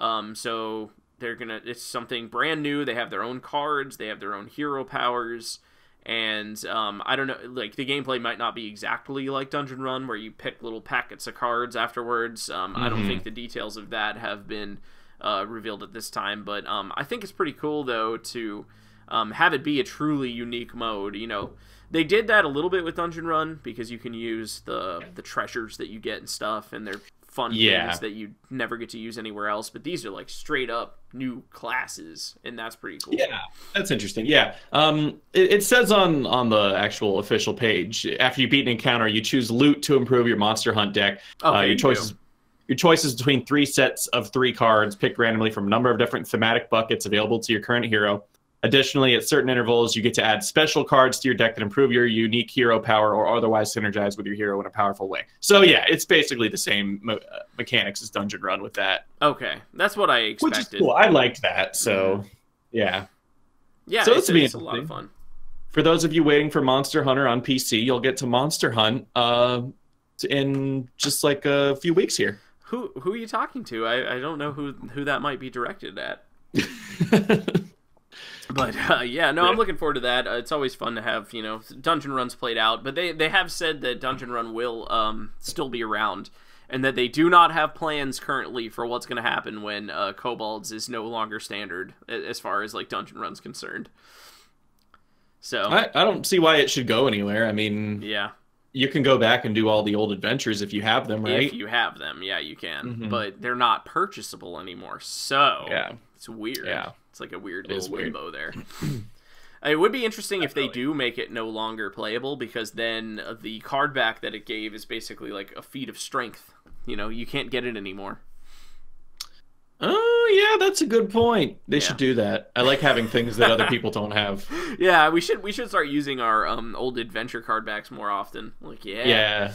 So it's something brand new. They have their own cards. They have their own hero powers. And I don't know, like the gameplay might not be exactly like Dungeon Run where you pick little packets of cards afterwards. I don't think the details of that have been revealed at this time, but I think it's pretty cool though to have it be a truly unique mode. They did that a little bit with Dungeon Run because you can use the treasures that you get and stuff, and they're fun things that you never get to use anywhere else, but these are like straight up new classes, and that's pretty cool. Yeah, that's interesting. Yeah, it says on the actual official page, after you beat an encounter, you choose loot to improve your Monster Hunt deck. Your choices between 3 sets of 3 cards picked randomly from a number of different thematic buckets available to your current hero. Additionally, at certain intervals, you get to add special cards to your deck that improve your unique hero power or otherwise synergize with your hero in a powerful way. So yeah, it's basically the same mechanics as Dungeon Run with that. Okay, that's what I expected. Which is cool. I liked that. So yeah. Yeah, so it's a lot of fun. For those of you waiting for Monster Hunter on PC, you'll get to Monster Hunt in just like a few weeks here. Who are you talking to? I don't know who that might be directed at. But I'm looking forward to that. It's always fun to have Dungeon Runs played out, but they have said that Dungeon Run will still be around, and that they do not have plans currently for what's going to happen when Kobolds is no longer standard as far as like Dungeon Run's concerned. So I don't see why it should go anywhere. I mean, yeah. You can go back and do all the old adventures if you have them, right? If you have them, yeah, you can. But they're not purchasable anymore, so it's weird. Yeah. It's like a weird little limbo there. It would be interesting if they do make it no longer playable, because then the card back that it gave is basically like a feat of strength. You can't get it anymore. Oh, yeah, that's a good point. They should do that. I like having things that other people don't have. Yeah, we should start using our old adventure card backs more often. Like, yeah.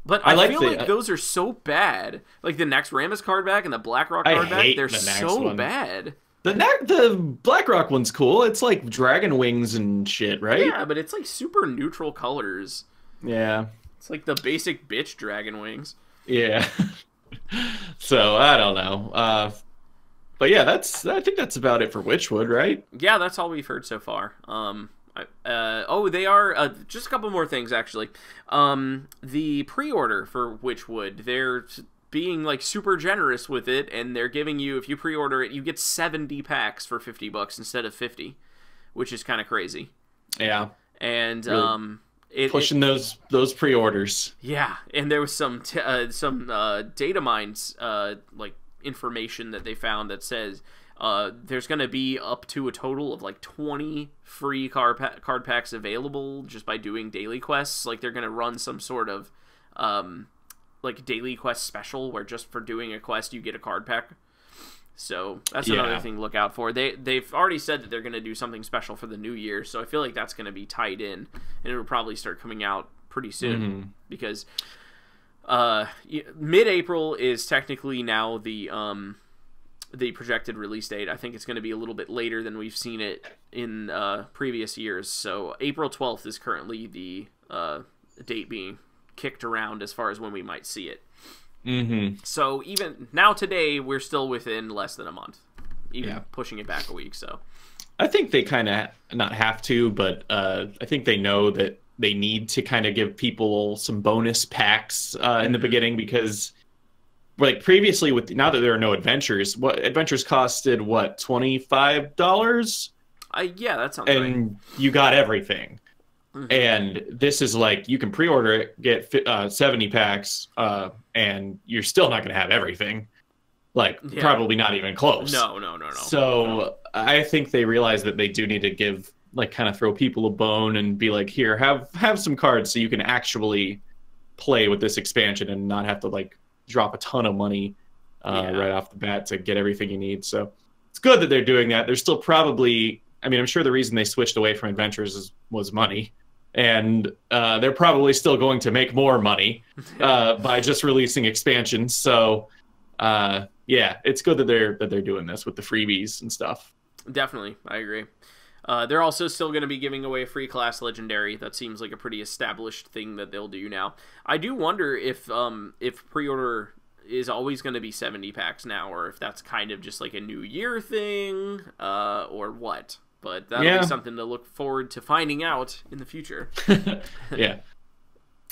But I feel like those are so bad. Like the next Rammus card back and the Blackrock card back, they're so bad. The Blackrock one's cool. It's like dragon wings and shit, right? Yeah, but it's like super neutral colors. Yeah. It's like the basic bitch dragon wings. Yeah. So I don't know, but yeah, I think that's about it for Witchwood, right? Yeah, that's all we've heard so far. They are just a couple more things actually. The pre-order for Witchwood, they're being like super generous with it, and they're giving you, if you pre-order it, you get 70 packs for $50 instead of 50, which is kind of crazy. Yeah, and really pushing those pre-orders. Yeah, and there was some data mines like information that they found that says There's going to be up to a total of like 20 free card packs available just by doing daily quests. Like they're going to run some sort of like daily quest special where just for doing a quest you get a card pack. So that's another thing to look out for. They've already said that they're going to do something special for the new year, so I feel like that's going to be tied in, and it'll probably start coming out pretty soon because mid-April is technically now the projected release date. I think it's going to be a little bit later than we've seen it in previous years. So April 12th is currently the date being kicked around as far as when we might see it. So even now today, we're still within less than a month, even pushing it back a week. So I think they kind of not have to, but I think they know that they need to kind of give people some bonus packs in the beginning, because like previously now that there are no adventures, what adventures costed what, $25? Yeah, that sounds right. And you got everything. And this is like, you can pre-order it, get 70 packs, and you're still not going to have everything. Like, probably not even close. No. So I think they realize that they do need to give, like, kind of throw people a bone and be like, here, have some cards so you can actually play with this expansion and not have to, like, drop a ton of money right off the bat to get everything you need. So it's good that they're doing that. They're still probably, I mean, I'm sure the reason they switched away from adventures was money. And they're probably still going to make more money by just releasing expansions. So, yeah, it's good that they're doing this with the freebies and stuff. Definitely, I agree. They're also still going to be giving away a free class legendary. That seems like a pretty established thing that they'll do now. I do wonder if pre-order is always going to be 70 packs now, or if that's kind of just like a New Year thing, or what. But that'll be something to look forward to finding out in the future. Yeah.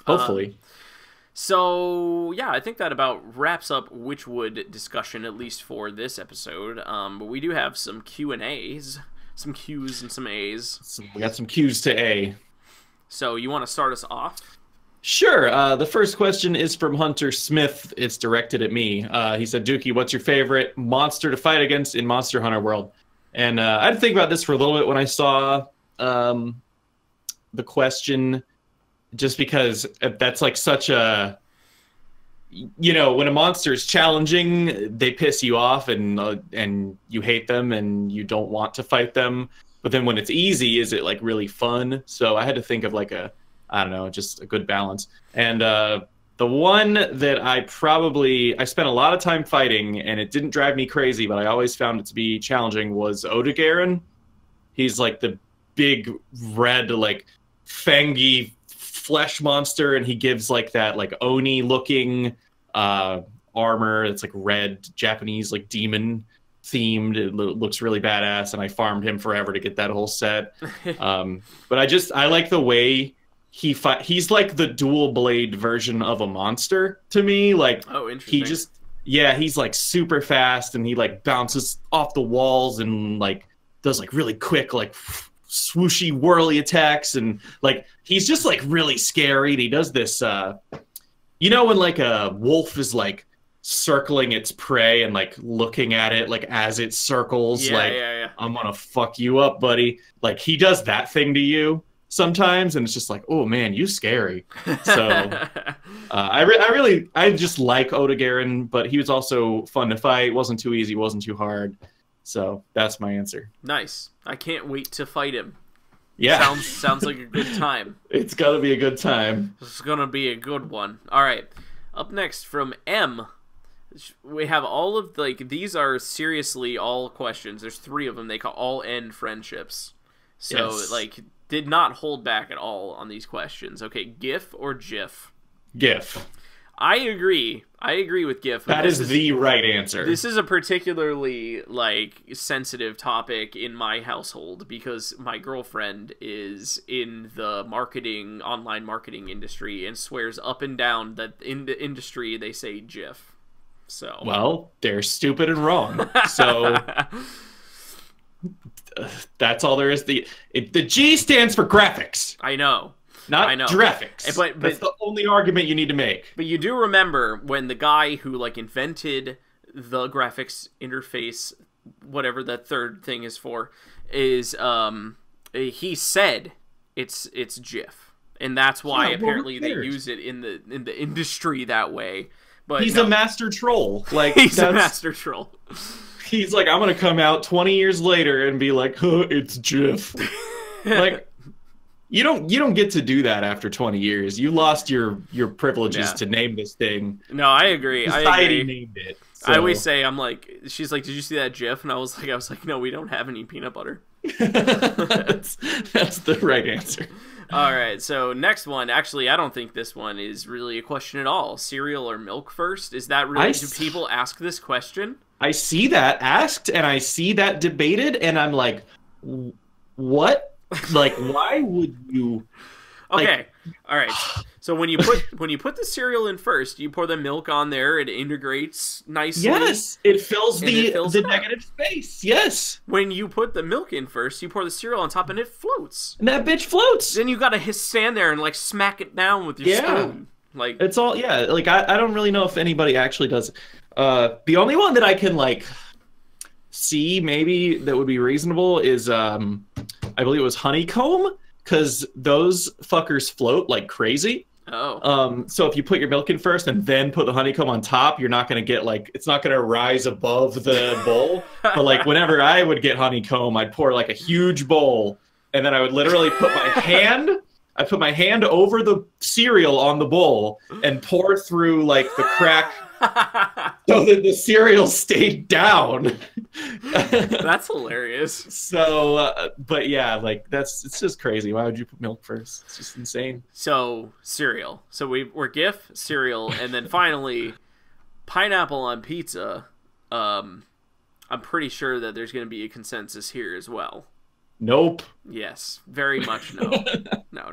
Hopefully. So, yeah, I think that about wraps up Witchwood discussion, at least for this episode. But we do have some Q&As, some Q's and some A's. We got some Q's to A. So, you want to start us off? Sure. The first question is from Hunter Smith. It's directed at me. He said, Dookie, what's your favorite monster to fight against in Monster Hunter World? And I had to think about this for a little bit when I saw the question, just because that's like such a, you know, when a monster is challenging, they piss you off and you hate them and you don't want to fight them. But then when it's easy, is it like really fun? So I had to think of like I don't know, just a good balance. And the one that I spent a lot of time fighting, and it didn't drive me crazy, but I always found it to be challenging, was Odegarin. He's like the big red, like fangy flesh monster, and he gives like that like Oni-looking armor. It's like red, Japanese, like demon themed. It looks really badass, and I farmed him forever to get that whole set. But I like the way he's like the dual blade version of a monster to me. Like, oh, interesting. He's like super fast, and he like bounces off the walls and like does like really quick like swooshy whirly attacks, and like he's just like really scary. And he does this you know when like a wolf is like circling its prey and like looking at it like as it circles, I'm gonna fuck you up, buddy. Like he does that thing to you sometimes, and it's just like, oh man, you scary. So I just like Odegarin, but he was also fun to fight. Wasn't too easy, wasn't too hard. So that's my answer. Nice. I can't wait to fight him. Yeah. Sounds like a good time. It's gotta be a good time. It's gonna be a good one. All right. Up next from M, we have all of these are seriously all questions. There's 3 of them. They call all end friendships. So like, did not hold back at all on these questions. Okay, GIF or GIF? GIF. I agree. I agree with GIF. That is the right answer. This is a particularly like sensitive topic in my household because my girlfriend is in the online marketing industry and swears up and down that in the industry they say GIF. So well, they're stupid and wrong. So that's all there is. The G stands for graphics. I know. Not graphics. But that's the only argument you need to make. But you do remember when the guy who like invented the graphics interface whatever the third thing is for, is he said it's Jif, and that's why apparently they use it in the industry that way. But he's a master troll. Like he's a master troll. He's like, I'm gonna come out 20 years later and be like, huh, it's Jif. Like, you don't get to do that after 20 years. You lost your privileges to name this thing. No, I agree. Society named it. So. I always say, she's like, did you see that GIF? And I was like, no, we don't have any peanut butter. That's the right answer. All right, so next one. Actually, I don't think this one is really a question at all. Cereal or milk first? Is that really? Do people ask this question? I see that asked, and I see that debated, and I'm like, what? Like, why would you? Okay, all right. So when you put the cereal in first, you pour the milk on there. It integrates nicely. Yes, it fills the negative space. Yes. When you put the milk in first, you pour the cereal on top, and it floats. And that bitch floats. Then you gotta stand there and like smack it down with your spoon. Like it's all Like I don't really know if anybody actually does. The only one that I can like see maybe that would be reasonable is I believe it was honeycomb, because those fuckers float like crazy. Oh. So if you put your milk in first and then put the honeycomb on top, you're not gonna get like, it's not gonna rise above the bowl. But like whenever I would get honeycomb, I'd pour like a huge bowl, and then I would literally put my hand. I put my hand over the cereal on the bowl and pour through like the crack. So that the cereal stayed down. That's hilarious. So, but yeah, like it's just crazy. Why would you put milk first? It's just insane. So cereal. So we're GIF, cereal, and then finally pineapple on pizza. I'm pretty sure that there's going to be a consensus here as well. Nope. Yes, very much no. No.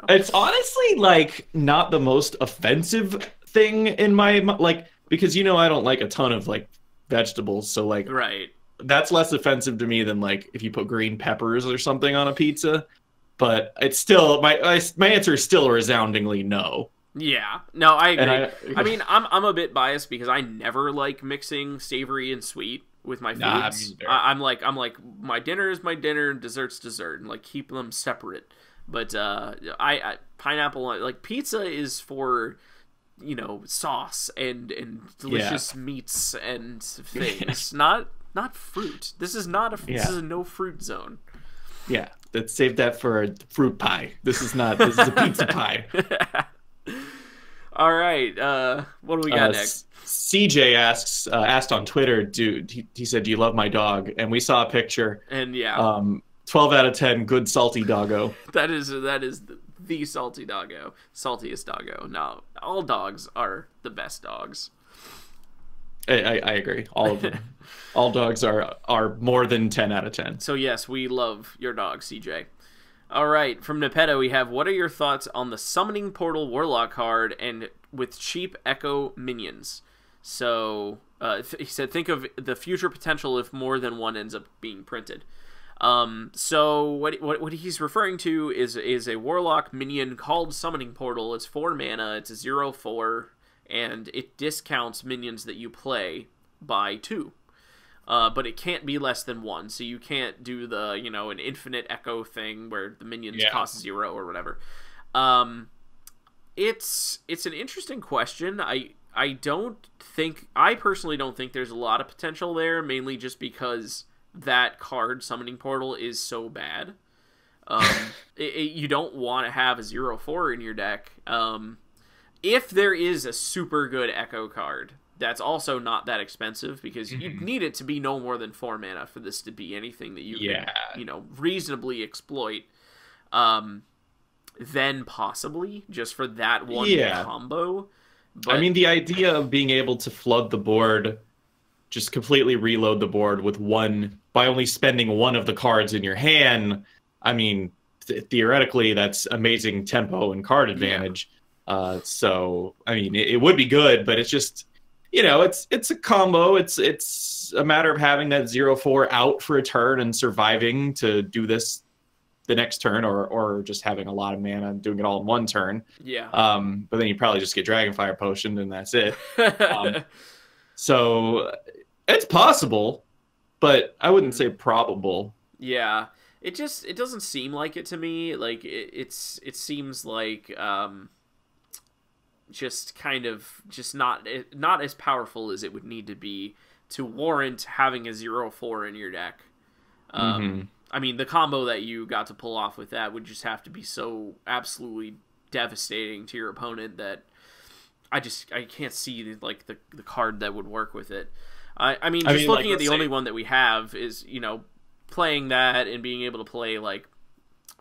It's honestly like not the most offensive thing in my like, because I don't like a ton of like vegetables, so like right, that's less offensive to me than like if you put green peppers or something on a pizza. But it's still my answer is still resoundingly no. Yeah, no, I agree. I mean, I'm a bit biased because I never like mixing savory and sweet with my foods. I'm like my dinner is my dinner, dessert's dessert, and like keep them separate. But I pineapple, like pizza is for sauce and delicious meats and things, not fruit. This is not a this is a no fruit zone. Yeah, let's save that for a fruit pie. This is a pizza pie. All right, what do we got next? CJ asked on Twitter, dude, he said, do you love my dog? And we saw a picture. And 12 out of 10, good salty doggo. That is the salty doggo, saltiest doggo. No, all dogs are the best dogs. I agree. All of them. All dogs are more than 10 out of 10. So yes, we love your dog, CJ. All right, from Nepetto we have, what are your thoughts on the Summoning Portal Warlock card and with cheap Echo minions? So he said, think of the future potential if more than one ends up being printed. So what he's referring to is a Warlock minion called Summoning Portal. It's 4 mana, it's a 0/4, and it discounts minions that you play by 2. But it can't be less than 1, so you can't do the, an infinite echo thing where the minions cost 0 or whatever. It's an interesting question. I personally don't think there's a lot of potential there, mainly just because that card, Summoning Portal, is so bad. You don't want to have a 0/4 in your deck. If there is a super good echo card that's also not that expensive, because you need it to be no more than 4 mana for this to be anything that you can, reasonably exploit. Then possibly, just for that one combo. But, I mean, the idea of being able to flood the board, just completely reload the board with by only spending one of the cards in your hand, I mean, theoretically, that's amazing tempo and card advantage. So, I mean, it would be good, but it's just... it's a combo. It's a matter of having that 0/4 out for a turn and surviving to do this the next turn, or just having a lot of mana and doing it all in one turn. Yeah. But then you probably just get Dragonfire potioned and that's it. So it's possible. but I wouldn't say probable. Yeah, it doesn't seem like it to me. Like it seems like just kind of just not as powerful as it would need to be to warrant having a 0/4 in your deck. I mean, the combo that you got to pull off with that would just have to be so absolutely devastating to your opponent that I can't see like the card that would work with it. I mean, looking like, at the only one that we have is, you know, playing that and being able to play like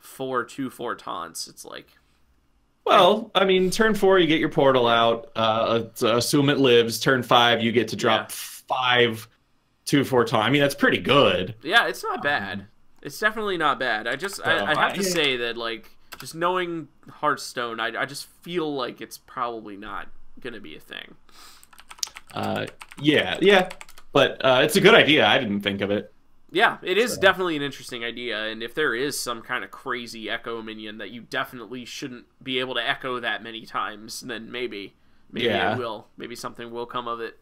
4 2/4 taunts. It's like, well, I mean, turn 4 you get your portal out. Assume it lives. Turn 5 you get to drop 5 2/4 taunts. I mean, that's pretty good. Yeah, it's not bad. It's definitely not bad. I have to say that, like, just knowing Hearthstone, I just feel like it's probably not gonna be a thing. Yeah, but it's a good idea. I didn't think of it. Yeah, it is definitely an interesting idea, and if there is some kind of crazy echo minion that you definitely shouldn't be able to echo that many times, then maybe it will. Maybe something will come of it.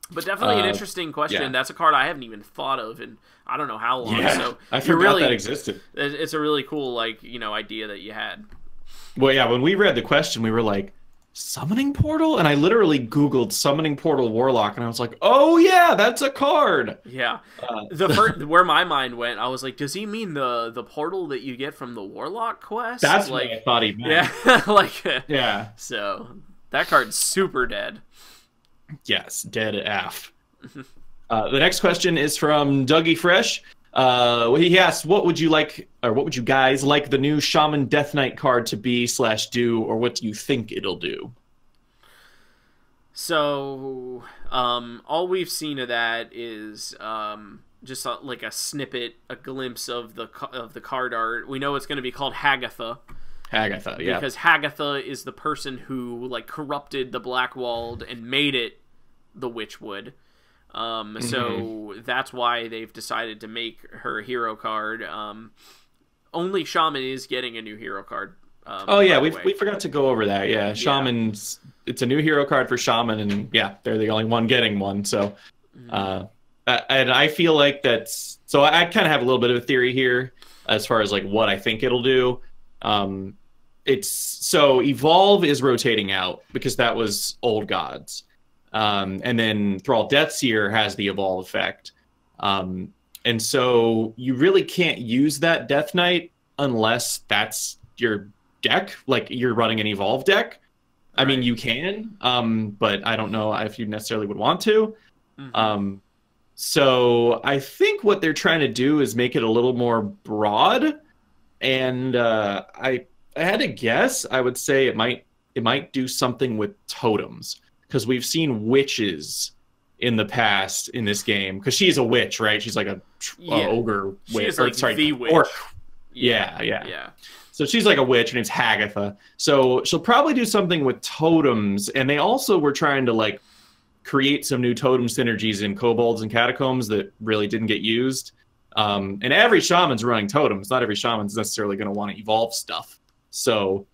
But definitely an interesting question. Yeah. That's a card I haven't even thought of in I don't know how long. Yeah, so I forgot that existed. It's a really cool, like, you know, idea that you had. Well, yeah, when we read the question, we were like, Summoning Portal? And I literally Googled Summoning Portal Warlock, and I was like, oh yeah, that's a card. Yeah. Where my mind went, I was like, does he mean the portal that you get from the Warlock quest? That's like, what I thought he meant. Yeah, like, yeah. So that card's super dead. Yes, dead AF. The next question is from Dougie Fresh. He asks, what would you guys like the new Shaman Death Knight card to be / do, or what do you think it'll do? So, all we've seen of that is just like a snippet, a glimpse of the card art. We know it's going to be called Hagatha. Hagatha, yeah. Because Hagatha is the person who like corrupted the Blackwalled and made it the Witchwood. So that's why they've decided to make her a hero card. Only Shaman is getting a new hero card. Oh yeah, we forgot to go over that. Yeah, Shaman's it's a new hero card for Shaman, and yeah, they're the only one getting one. So, and I feel like that's so. I kind of have a little bit of a theory here as far as like what I think it'll do. It's so Evolve is rotating out because that was Old Gods. And then Thrall Deathseer has the Evolve effect. And so you really can't use that Death Knight unless that's your deck, like you're running an Evolve deck. Right. I mean, you can, but I don't know if you necessarily would want to. So I think what they're trying to do is make it a little more broad. And I had to guess, I would say it might do something with totems. Because we've seen witches in the past in this game. Because she's a witch, right? She's like a ogre witch. She's like the witch. Orc. Yeah. So she's like a witch. Her name's Hagatha. So she'll probably do something with totems. And they also were trying to like create some new totem synergies in kobolds and catacombs that really didn't get used. And every shaman's running totems. Not every shaman's necessarily going to want to evolve stuff. So,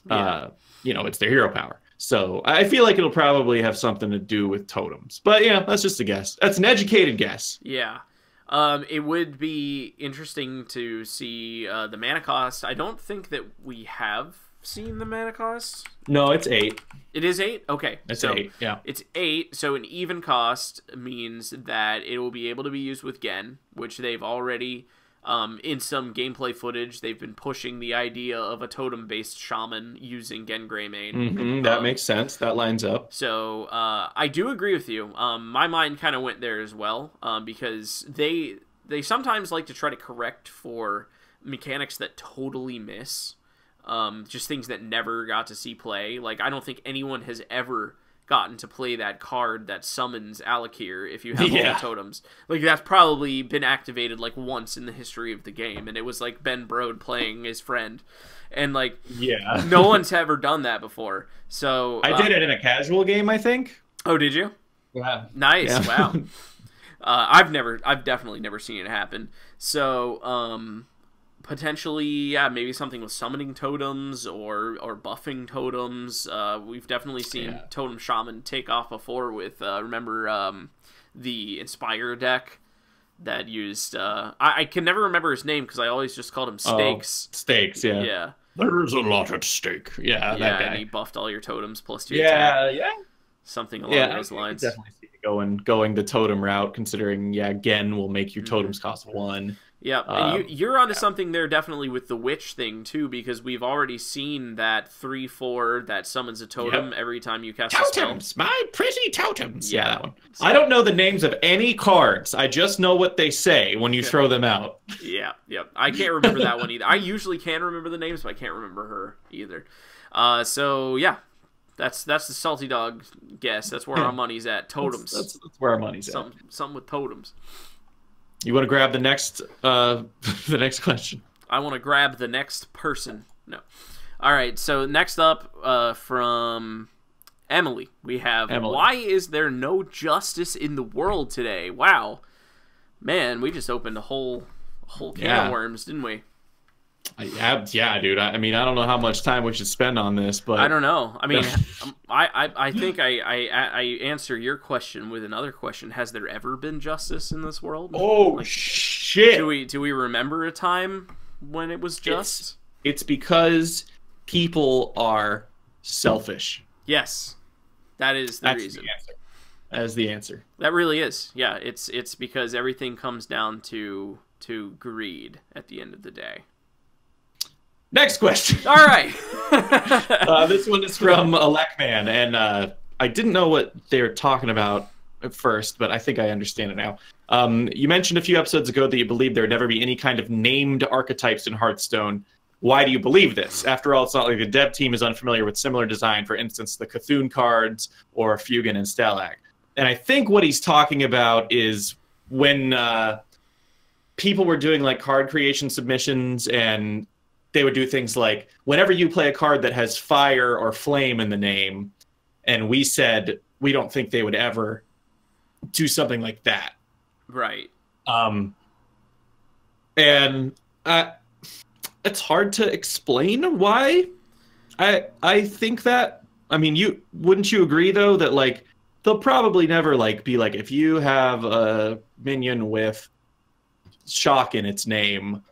you know, it's their hero power. So I feel like it'll probably have something to do with totems. But yeah, that's just a guess. That's an educated guess. Yeah. It would be interesting to see the mana cost. I don't think that we have seen the mana cost. No, it's 8. It is 8? Okay. It's 8, yeah. It's 8, so an even cost means that it will be able to be used with Gen, which they've already... in some gameplay footage, they've been pushing the idea of a totem-based shaman using Gen Greymane. That makes sense. That lines up. So I do agree with you. My mind kind of went there as well, because they sometimes like to try to correct for mechanics that totally miss, just things that never got to see play. Like, I don't think anyone has ever gotten to play that card that summons Alakir if you have all the totems. Like, that's probably been activated like once in the history of the game, and it was like Ben Brode playing his friend, and like no one's ever done that before. So I did it in a casual game, I think. Oh, did you? Yeah. Nice. Yeah. Wow. I've definitely never seen it happen. So potentially, maybe something with summoning totems or buffing totems. We've definitely seen Totem Shaman take off before with, remember, the Inspire deck that used. I can never remember his name because I always just called him Stakes. Stakes, yeah. Yeah. There's a lot at stake. Yeah, that guy. And he buffed all your totems plus 2 attack. Yeah. Something along those I lines. definitely see it going the totem route, considering Gen will make your totems cost 1. Yeah, and you're onto something there definitely with the witch thing too, because we've already seen that 3/4 that summons a totem every time you cast a spell. Totems, my pretty totems. Yeah, that one. So, I don't know the names of any cards. I just know what they say when you throw them out. Yeah. I can't remember that one either. I usually can remember the names, but I can't remember her either. So yeah, that's the salty dog guess. That's where our money's at. Totems. That's where our money's at. Something with totems. You want to grab the next the next question? I want to grab the next person. No. All right, so next up from Emily, we have why is there no justice in the world today? Wow. Man, we just opened a whole can of worms, didn't we? Yeah, dude. I mean, I don't know how much time we should spend on this, but I don't know. I mean, I think I answer your question with another question. Has there ever been justice in this world? Oh, shit. Do we remember a time when it was just? It's because people are selfish. Yes, that is the reason. That is the answer. That really is. Yeah, it's because everything comes down to greed at the end of the day. Next question. All right. This one is from Alekman, and I didn't know what they were talking about at first, but I think I understand it now. You mentioned a few episodes ago that you believed there would never be any kind of named archetypes in Hearthstone. Why do you believe this? After all, it's not like the dev team is unfamiliar with similar design, for instance, the Cthulhu cards or Fugan and Stalag. And I think what he's talking about is when people were doing like card creation submissions, and they would do things like, whenever you play a card that has fire or flame in the name, and we said we don't think they would ever do something like that. Right. And it's hard to explain why I think that. I mean, wouldn't you agree though that like they'll probably never like be like, if you have a minion with shock in its name,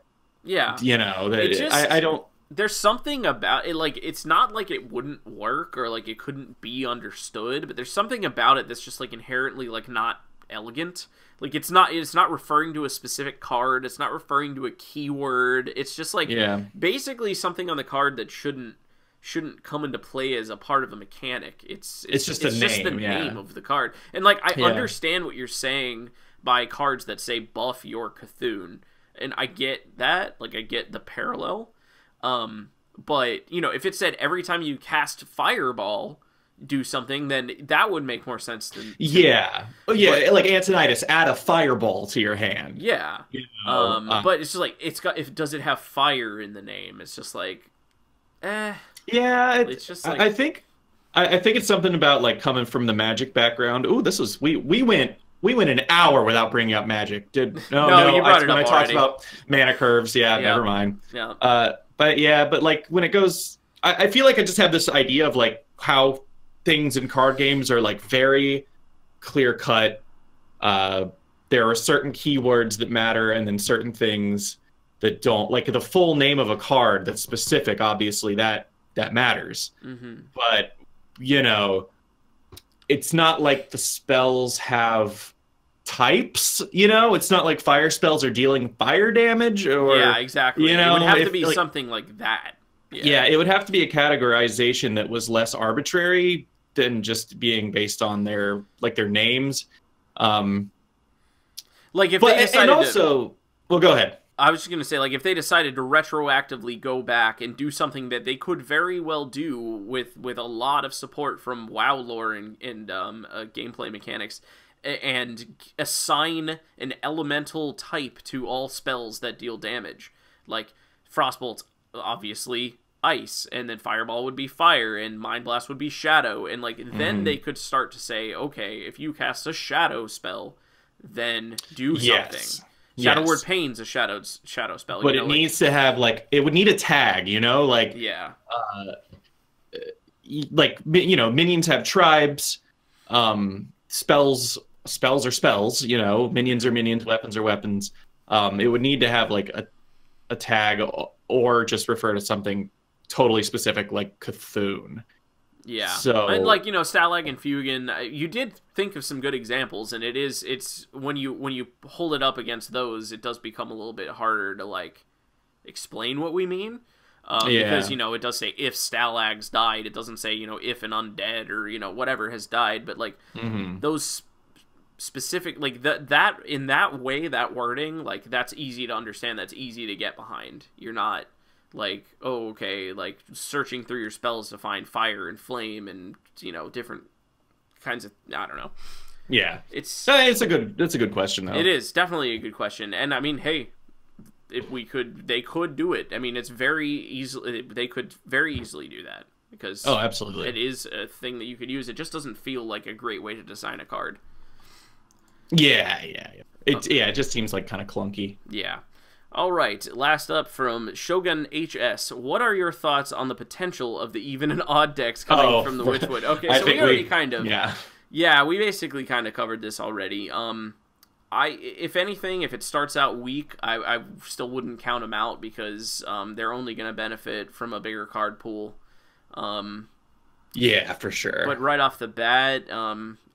you know, that I don't. There's something about it, like, it's not like it wouldn't work or like it couldn't be understood, but there's something about it that's just like inherently like not elegant. Like it's not referring to a specific card, it's not referring to a keyword. It's just like basically something on the card that shouldn't come into play as a part of a mechanic. It's just the name of the card. And like I understand what you're saying by cards that say buff your Cthulhu, and I get that, like I get the parallel. But you know, if it said every time you cast Fireball, do something, then that would make more sense than but, like Antonitis, add a Fireball to your hand. You know, but it's just like does it have fire in the name? It's just like it's just like, I think it's something about like coming from the Magic background. Ooh, this was we went an hour without bringing up Magic. No, you brought it up when I talked about mana curves. Never mind. But like when it goes, I feel like I just have this idea of like how things in card games are like very clear cut. There are certain keywords that matter, and then certain things that don't. Like the full name of a card that's specific, obviously that matters. But you know, it's not like the spells have types, you know? It's not like fire spells are dealing fire damage or... Yeah, exactly. You know, it would have to be like, something like that. Yeah, it would have to be a categorization that was less arbitrary than just being based on their names. Like if they decided well, go ahead. I was just going to say, like, if they decided to retroactively go back and do something that they could very well do with a lot of support from WoW lore and gameplay mechanics, and assign an elemental type to all spells that deal damage. Like, Frostbolt's obviously ice, and then Fireball would be fire, and Mind Blast would be shadow, and, like, then they could start to say, okay, if you cast a shadow spell, then do something. Shadow Word Pain's a shadow spell. But it needs to have, like, it would need a tag, you know? Like, like, you know, minions have tribes, spells spells are spells, you know, minions are minions, weapons are weapons. It would need to have like a tag or just refer to something totally specific like Cthulhu. Yeah. So, and like, you know, Stalag and Fugan, you did think of some good examples, and it's when you hold it up against those, it does become a little bit harder to like explain what we mean. Because, you know, it does say if Stalags died, it doesn't say, you know, if an undead or, you know, whatever has died, but like those specific, like that in that way, that wording, like that's easy to understand, that's easy to get behind. You're not like, oh, okay, like searching through your spells to find fire and flame and, you know, different kinds of, I don't know. Yeah. It's a good question though. It is definitely a good question. And I mean, hey, if they could do it. I mean, it's very easily, they could very easily do that because absolutely. It is a thing that you could use. It just doesn't feel like a great way to design a card. Yeah. It just seems like kind of clunky. Yeah. All right, last up from Shogun HS. What are your thoughts on the potential of the even and odd decks coming from the Witchwood? Okay, so we already kind of... Yeah, we basically kind of covered this already. If anything, if it starts out weak, I still wouldn't count them out because they're only going to benefit from a bigger card pool. Yeah, for sure. But right off the bat,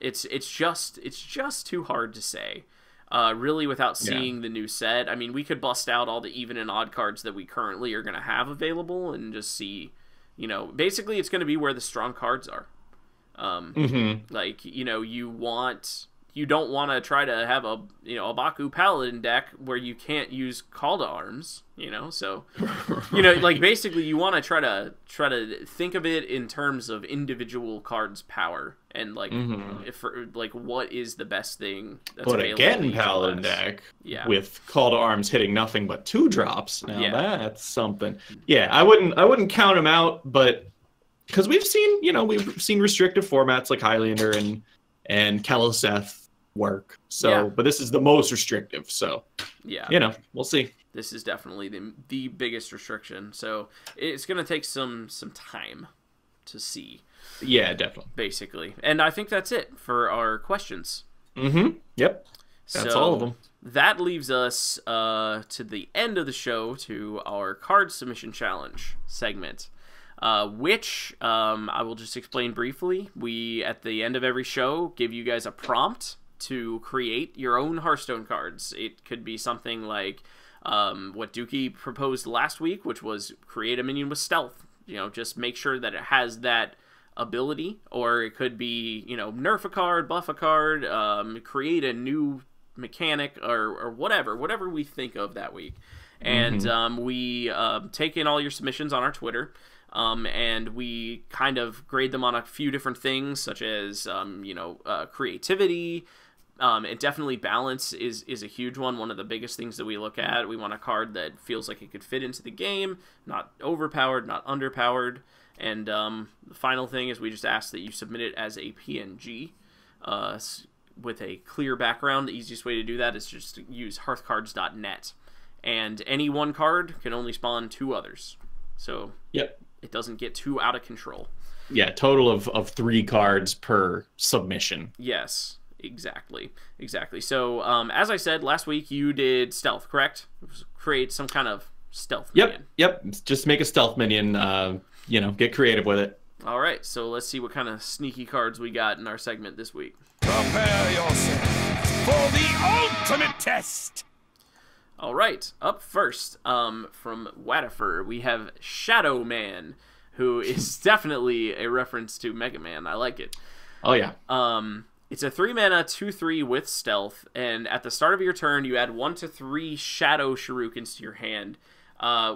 it's just too hard to say. Really, without seeing the new set. I mean, we could bust out all the even and odd cards that we currently are going to have available and just see, you know, basically it's going to be where the strong cards are. Like, you know, you don't want to try to have a Baku Paladin deck where you can't use Call to Arms, you know, so, you know, like, basically you want to try to think of it in terms of individual cards' power and, like, what is the best thing that's available. But again, Paladin deck with Call to Arms hitting nothing but 2-drops, now that's something. Yeah, I wouldn't count them out, but because we've seen restrictive formats like Highlander and Kaliseth work. So, but this is the most restrictive. So, you know, we'll see. This is definitely the biggest restriction. So it's going to take some time to see. Yeah, definitely. Basically. And I think that's it for our questions. Yep. That's all of them. That leaves us to the end of the show, to our card submission challenge segment. Which I will just explain briefly. We, at the end of every show, give you guys a prompt to create your own Hearthstone cards. It could be something like what Dookie proposed last week, which was create a minion with stealth. You know, just make sure that it has that ability. Or it could be, you know, nerf a card, buff a card, create a new mechanic, or whatever we think of that week. And we take in all your submissions on our Twitter. And we kind of grade them on a few different things, such as, creativity. And definitely balance is a huge one of the biggest things that we look at. We want a card that feels like it could fit into the game, not overpowered, not underpowered. And the final thing is we just ask that you submit it as a PNG with a clear background. The easiest way to do that is just to use hearthcards.net. And any one card can only spawn 2 others. So it doesn't get too out of control. Yeah, total of 3 cards per submission. Yes, exactly. So, as I said, last week you did stealth, correct? Create some kind of stealth minion. Yep, just make a stealth minion, get creative with it. All right, so let's see what kind of sneaky cards we got in our segment this week. Prepare yourself for the ultimate test! All right, up first, from Wadifer, we have Shadow Man, who is definitely a reference to Mega Man. I like it. Oh, yeah. It's a 3-mana 2/3 with stealth, and at the start of your turn, you add 1 to 3 Shadow Shurikens to your hand,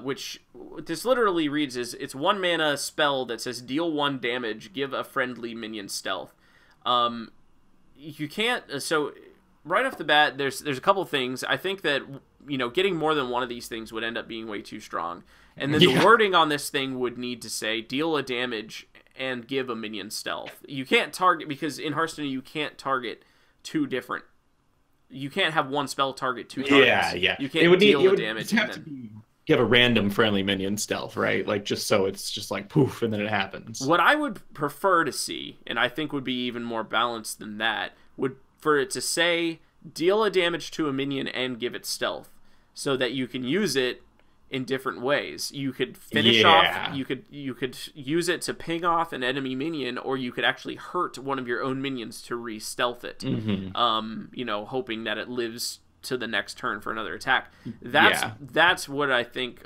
which this literally reads as, it's 1 mana spell that says deal 1 damage, give a friendly minion stealth. You can't, so right off the bat, there's a couple things. I think that, getting more than one of these things would end up being way too strong. And then the wording on this thing would need to say, deal a damage and give a minion stealth. You can't target, because in Hearthstone you can't target 2 different... You can't have one spell target 2 targets. Yeah. You can't deal the damage. Give a random friendly minion stealth, right? Like, just so it's just like, poof, and then it happens. What I would prefer to see, and I think would be even more balanced than that, would for it to say deal a damage to a minion and give it stealth, so that you can use it in different ways. You could finish off, you could use it to ping off an enemy minion, or you could actually hurt one of your own minions to re-stealth it. You know, hoping that it lives to the next turn for another attack. That's what I think.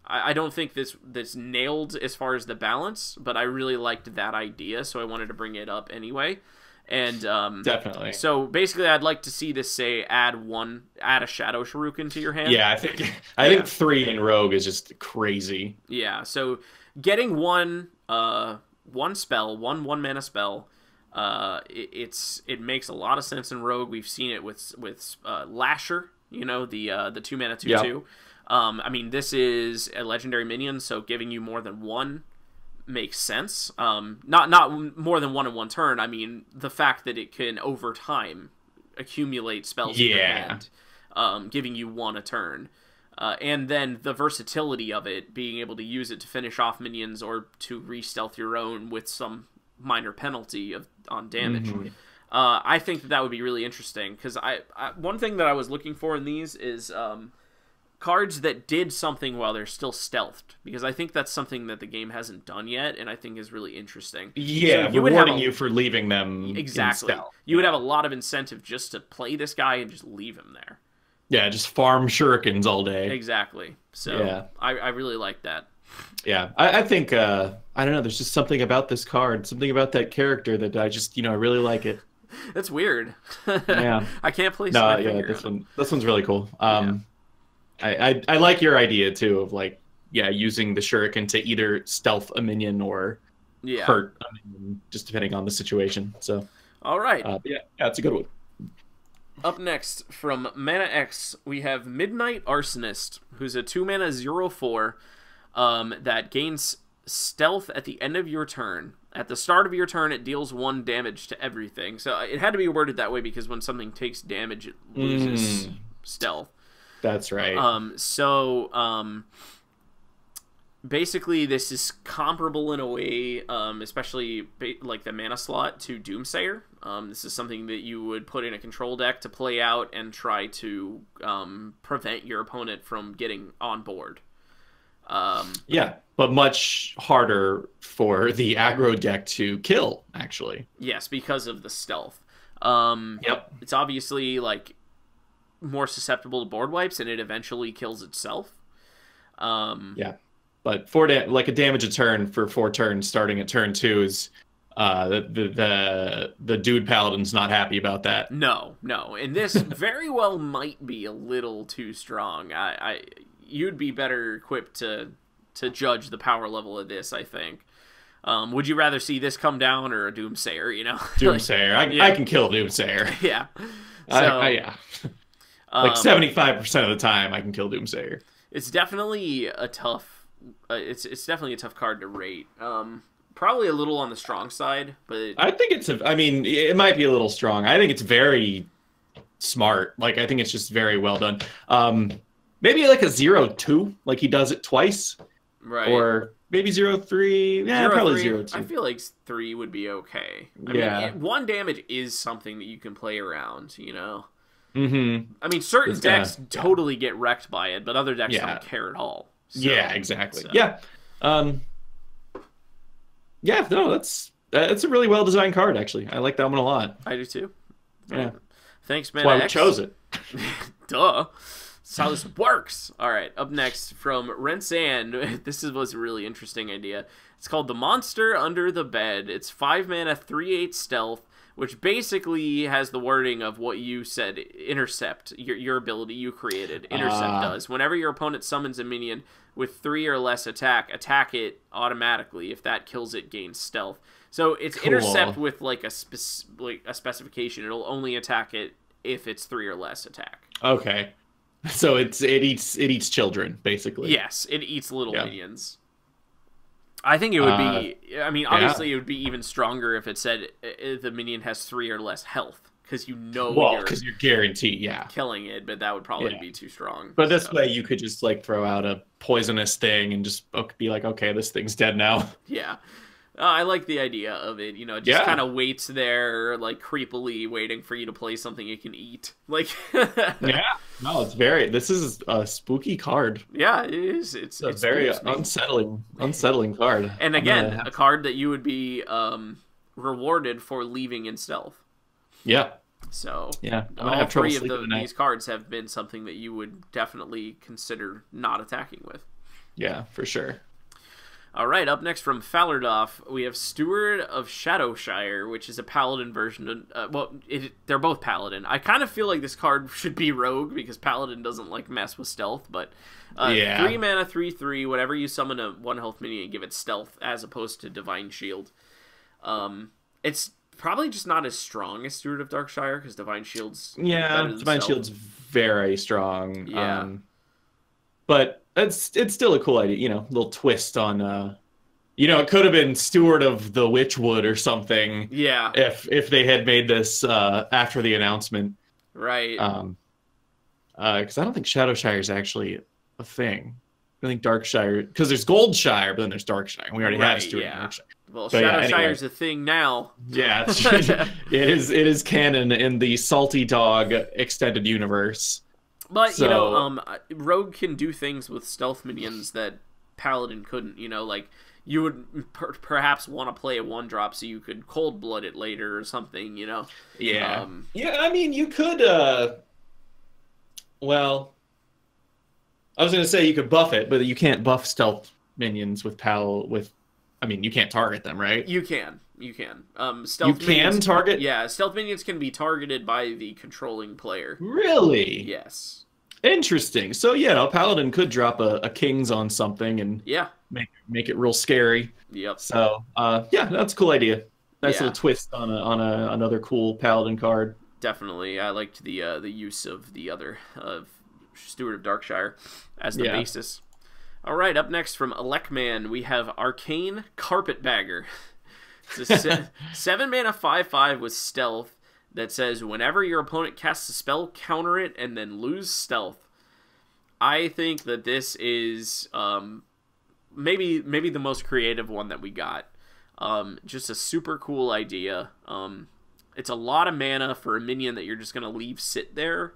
I don't think this nailed as far as the balance, but I really liked that idea, so I wanted to bring it up anyway. And definitely. So basically, I'd like to see this say add a Shadow Shuriken to your hand. Yeah, I think 3 in Rogue is just crazy. Yeah, so getting one spell, one mana spell, it makes a lot of sense in Rogue. We've seen it with Lasher, you know, the 2 mana 2/2. Yep. I mean, this is a legendary minion, so giving you more than one makes sense. Not more than one in one turn. I mean, the fact that it can over time accumulate spells in your hand, giving you one a turn, and then the versatility of it, being able to use it to finish off minions or to re-stealth your own with some minor penalty on damage. I think that would be really interesting, because one thing that I was looking for in these is cards that did something while they're still stealthed, because I think that's something that the game hasn't done yet, and I think is really interesting. Yeah, so rewarding you for leaving them exactly. in stealth. You would have a lot of incentive just to play this guy and just leave him there. Yeah, just farm shurikens all day. Exactly. So I really like that. Yeah, I think I don't know. There's just something about this card, something about that character that I just I really like it. That's weird. Yeah, I can't place. No, yeah, this one's really cool. I like your idea too of using the shuriken to either stealth a minion or hurt a minion, just depending on the situation. So all right, yeah, it's a good one. Up next from Mana X, we have Midnight Arsonist, who's a 2 mana 0/4 that gains stealth at the end of your turn. At the start of your turn, it deals 1 damage to everything. So it had to be worded that way because when something takes damage, it loses stealth. That's right. Basically, this is comparable in a way, especially like the mana slot, to Doomsayer. This is something that you would put in a control deck to play out and try to prevent your opponent from getting on board. Yeah, but much harder for the aggro deck to kill, actually. Yes, because of the stealth. Yep. It's obviously more susceptible to board wipes, and it eventually kills itself. Yeah, but a damage a turn for 4 turns starting at turn 2 is the dude paladin's not happy about that. No, and this very well might be a little too strong. You'd be better equipped to judge the power level of this, I think. Would you rather see this come down or a Doomsayer? Doomsayer. I can kill Doomsayer. Yeah. Yeah. 75% of the time, I can kill Doomsayer. It's definitely a tough. It's definitely a tough card to rate. Probably a little on the strong side, but I think it might be a little strong. I think it's very smart. I think it's just very well done. Maybe a 0/2, he does it twice, right? Or maybe 0/3. Yeah, probably 0/2. I feel like 3 would be okay. I mean, 1 damage is something that you can play around. Mm-hmm. I mean, certain decks totally get wrecked by it, but other decks don't care at all. So, yeah, exactly. So. Yeah. Yeah, no, that's a really well designed card, actually. I like that one a lot. I do too. Yeah. Thanks, man. That's why we chose it. Duh. That's how this works. All right, up next from Rensand. This was a really interesting idea. It's called The Monster Under the Bed. It's 5 mana, 3/8 stealth, which basically has the wording of what you said, Intercept, your ability you created. Intercept does. Whenever your opponent summons a minion with 3 or less attack it automatically. If that kills it, gains stealth. So it's cool. Intercept with a specification. It'll only attack it if it's 3 or less attack. Okay. So it eats children, basically. Yes, it eats little minions. I think it would be. I mean, obviously, it would be even stronger if it said the minion has 3 or less health, because because you're guaranteed, killing it. But that would probably be too strong. But this way, you could just throw out a poisonous thing and just be like, okay, this thing's dead now. Yeah. I like the idea of it. You know, it just kind of waits there, like creepily waiting for you to play something it can eat. Like, yeah, no, this is a spooky card. Yeah, it is. It's a very unsettling card. And again, a card that you would be rewarded for leaving in stealth. Yeah. So yeah, all three of these cards have been something that you would definitely consider not attacking with. Yeah, for sure. All right, up next from Fallardorf, we have Steward of Shadowshire, which is a Paladin version of... they're both Paladin. I kind of feel like this card should be Rogue, because Paladin doesn't like mess with stealth, but... 3 mana, 3/3, whenever you summon a 1 health minion, give it stealth, as opposed to Divine Shield. It's probably just not as strong as Steward of Darkshire, because Divine Shield's Divine Shield's very strong. Yeah. But it's still a cool idea, you know, little twist on it could have been Steward of the Witchwood or something. Yeah. If they had made this after the announcement. Right. Because I don't think Shadowshire is actually a thing. I think Darkshire, because there's Goldshire, but then there's Darkshire. And we already have Steward of Darkshire. Well, Shadowshire's a thing now. Yeah, it is canon in the Salty Dog extended universe. But, Rogue can do things with stealth minions that Paladin couldn't, like, you would perhaps want to play a 1-drop so you could cold-blood it later or something, Yeah. I mean, you could, well, I was going to say you could buff it, but you can't buff stealth minions with you can't target them, right? You can. Stealth minions, target? Yeah, stealth minions can be targeted by the controlling player. Really? Yes. Interesting. So, Paladin could drop a Kings on something and make it real scary. Yep. So, that's a cool idea. Nice little twist on another cool Paladin card. Definitely. I liked the use of the other Steward of Darkshire as the basis. All right, up next from Alekman, we have Arcane Carpetbagger. It's a 7 mana 5/5 with stealth that says whenever your opponent casts a spell, counter it and then lose stealth. I think that this is maybe the most creative one that we got. Just a super cool idea. It's a lot of mana for a minion that you're just going to leave sit there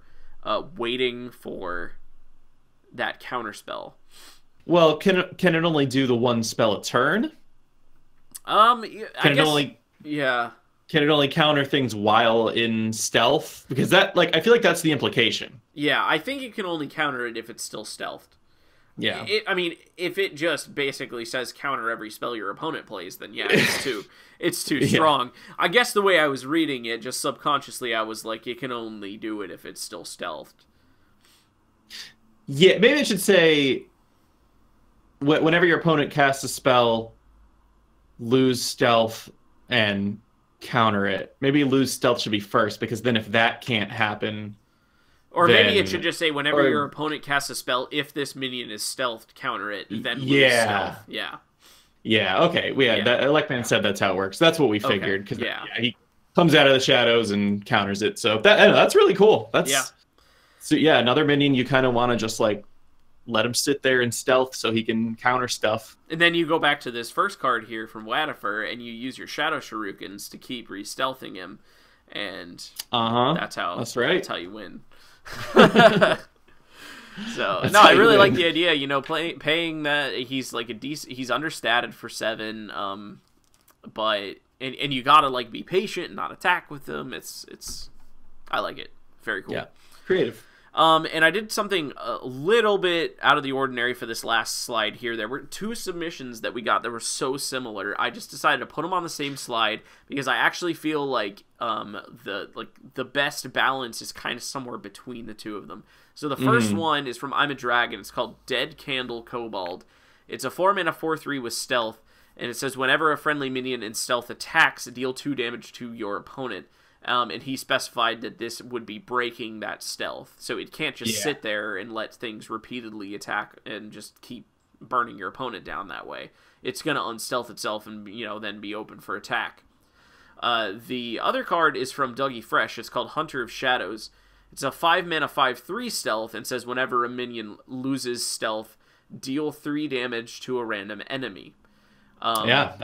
waiting for that counter spell. Well, can it only do the one spell a turn? Can it only counter things while in stealth? Because I feel like that's the implication. Yeah, I think it can only counter it if it's still stealthed. Yeah. If it just basically says counter every spell your opponent plays, then it's too strong. I guess the way I was reading it, just subconsciously, I was like, it can only do it if it's still stealthed. Yeah, maybe it should say whenever your opponent casts a spell, lose stealth and counter it. Maybe lose stealth should be first, because then if that can't happen... Or maybe it should just say whenever your opponent casts a spell, if this minion is stealthed, counter it, then lose stealth. Yeah. Yeah, okay. Alekman said that's how it works. That's what we figured. Because he comes out of the shadows and counters it. So that's really cool. So another minion you kind of want to just let him sit there in stealth so he can counter stuff. And then you go back to this first card here from Wadifer, and you use your Shadow Shurikens to keep re-stealthing him, and that's how you win. So I really like the idea. Paying that he's like he's understated for 7, but and you gotta be patient and not attack with him. I like it. Very cool. Yeah, creative. And I did something a little bit out of the ordinary for this last slide here. There were 2 submissions that we got that were so similar. I just decided to put them on the same slide because I actually feel like the best balance is kind of somewhere between the 2 of them. So the first one is from I'm a Dragon. It's called Dead Candle Kobold. It's a 4 mana 4/3 with stealth, and it says whenever a friendly minion in stealth attacks, deal 2 damage to your opponent. And he specified that this would be breaking that stealth. So it can't just sit there and let things repeatedly attack and just keep burning your opponent down that way. It's going to unstealth itself and, then be open for attack. The other card is from Dougie Fresh. It's called Hunter of Shadows. It's a 5 mana 5/3 stealth and says whenever a minion loses stealth, deal 3 damage to a random enemy. Yeah,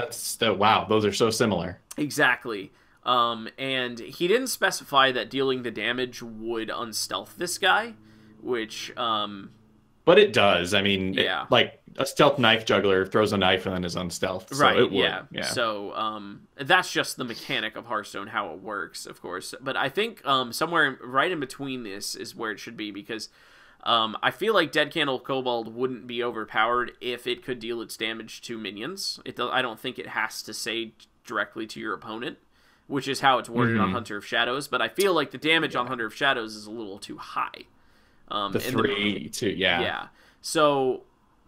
wow, those are so similar. Exactly. And he didn't specify that dealing the damage would unstealth this guy, which, But it does. I mean, yeah. like a stealth knife juggler throws a knife and then is unstealthed. So Right, it would. yeah. Yeah. So, that's just the mechanic of Hearthstone, how it works, of course. But I think somewhere right in between this is where it should be, because I feel like Dead Candle Kobold wouldn't be overpowered if it could deal its damage to minions. I don't think it has to say directly to your opponent, which is how it's worded on Hunter of Shadows. But I feel like the damage on Hunter of Shadows is a little too high. The 3, 2, yeah. Yeah. So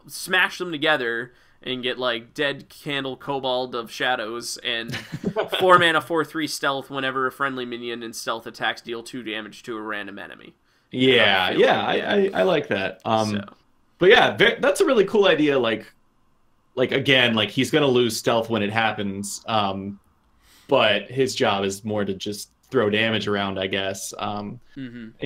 smash them together and get like Dead Candle Kobold of Shadows and 4 mana 4/3 stealth whenever a friendly minion and stealth attacks deal 2 damage to a random enemy. Yeah, I like that. But yeah, that's a really cool idea. Like again, like he's gonna lose stealth when it happens. But his job is more to just throw damage around, I guess. You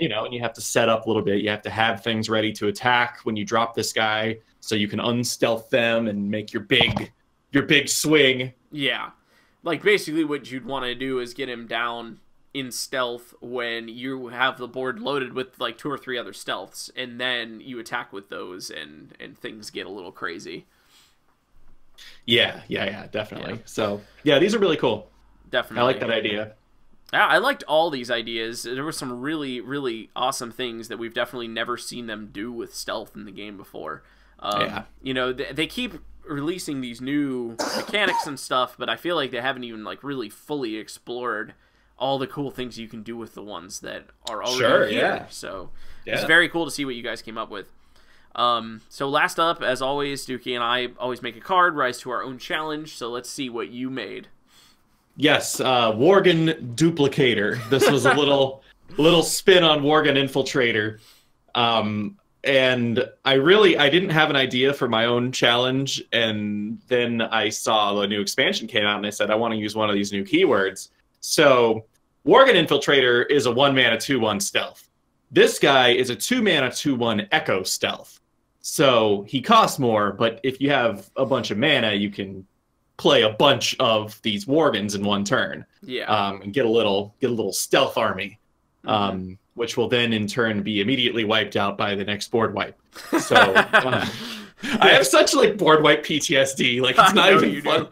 know, and you have to set up a little bit. You have to have things ready to attack when you drop this guy, so you can unstealth them and make your big swing. Yeah, like basically what you'd want to do is get him down in stealth when you have the board loaded with like 2 or 3 other stealths, and then you attack with those, and things get a little crazy. Yeah, definitely. Yeah. So yeah, these are really cool. Definitely. I like that idea. Yeah, I liked all these ideas. There were some really, really awesome things that we've definitely never seen them do with stealth in the game before. You know, they keep releasing these new mechanics and stuff, but I feel like they haven't even like really fully explored all the cool things you can do with the ones that are already here. Yeah. So it's very cool to see what you guys came up with. So last up, as always, Dookie and I always make a card, rise to our own challenge. So let's see what you made. Yes, Worgen Duplicator. This was a little spin on Worgen Infiltrator. And I didn't have an idea for my own challenge, and then I saw the new expansion came out, and I said, I want to use one of these new keywords. So Worgen Infiltrator is a 1-mana 2/1 stealth. This guy is a 2-mana 2/1 Echo stealth. So he costs more, but if you have a bunch of mana, you can play a bunch of these Worgens in one turn. Yeah. And get a little stealth army. Which will then in turn be immediately wiped out by the next board wipe. So I have such like board wipe PTSD. Like it's not even fun.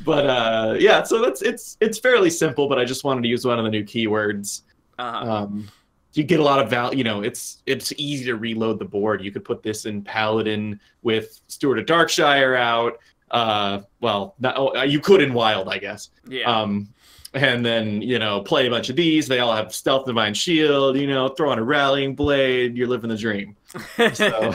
But yeah, so it's fairly simple. But I just wanted to use one of the new keywords. You get a lot of value. You know, it's easy to reload the board. You could put this in Paladin with Steward of Darkshire out. Well, you could in Wild, I guess. Yeah. And then, you know, play a bunch of these. They all have Stealth Divine Shield, you know, throw on a Rallying Blade. You're living the dream. So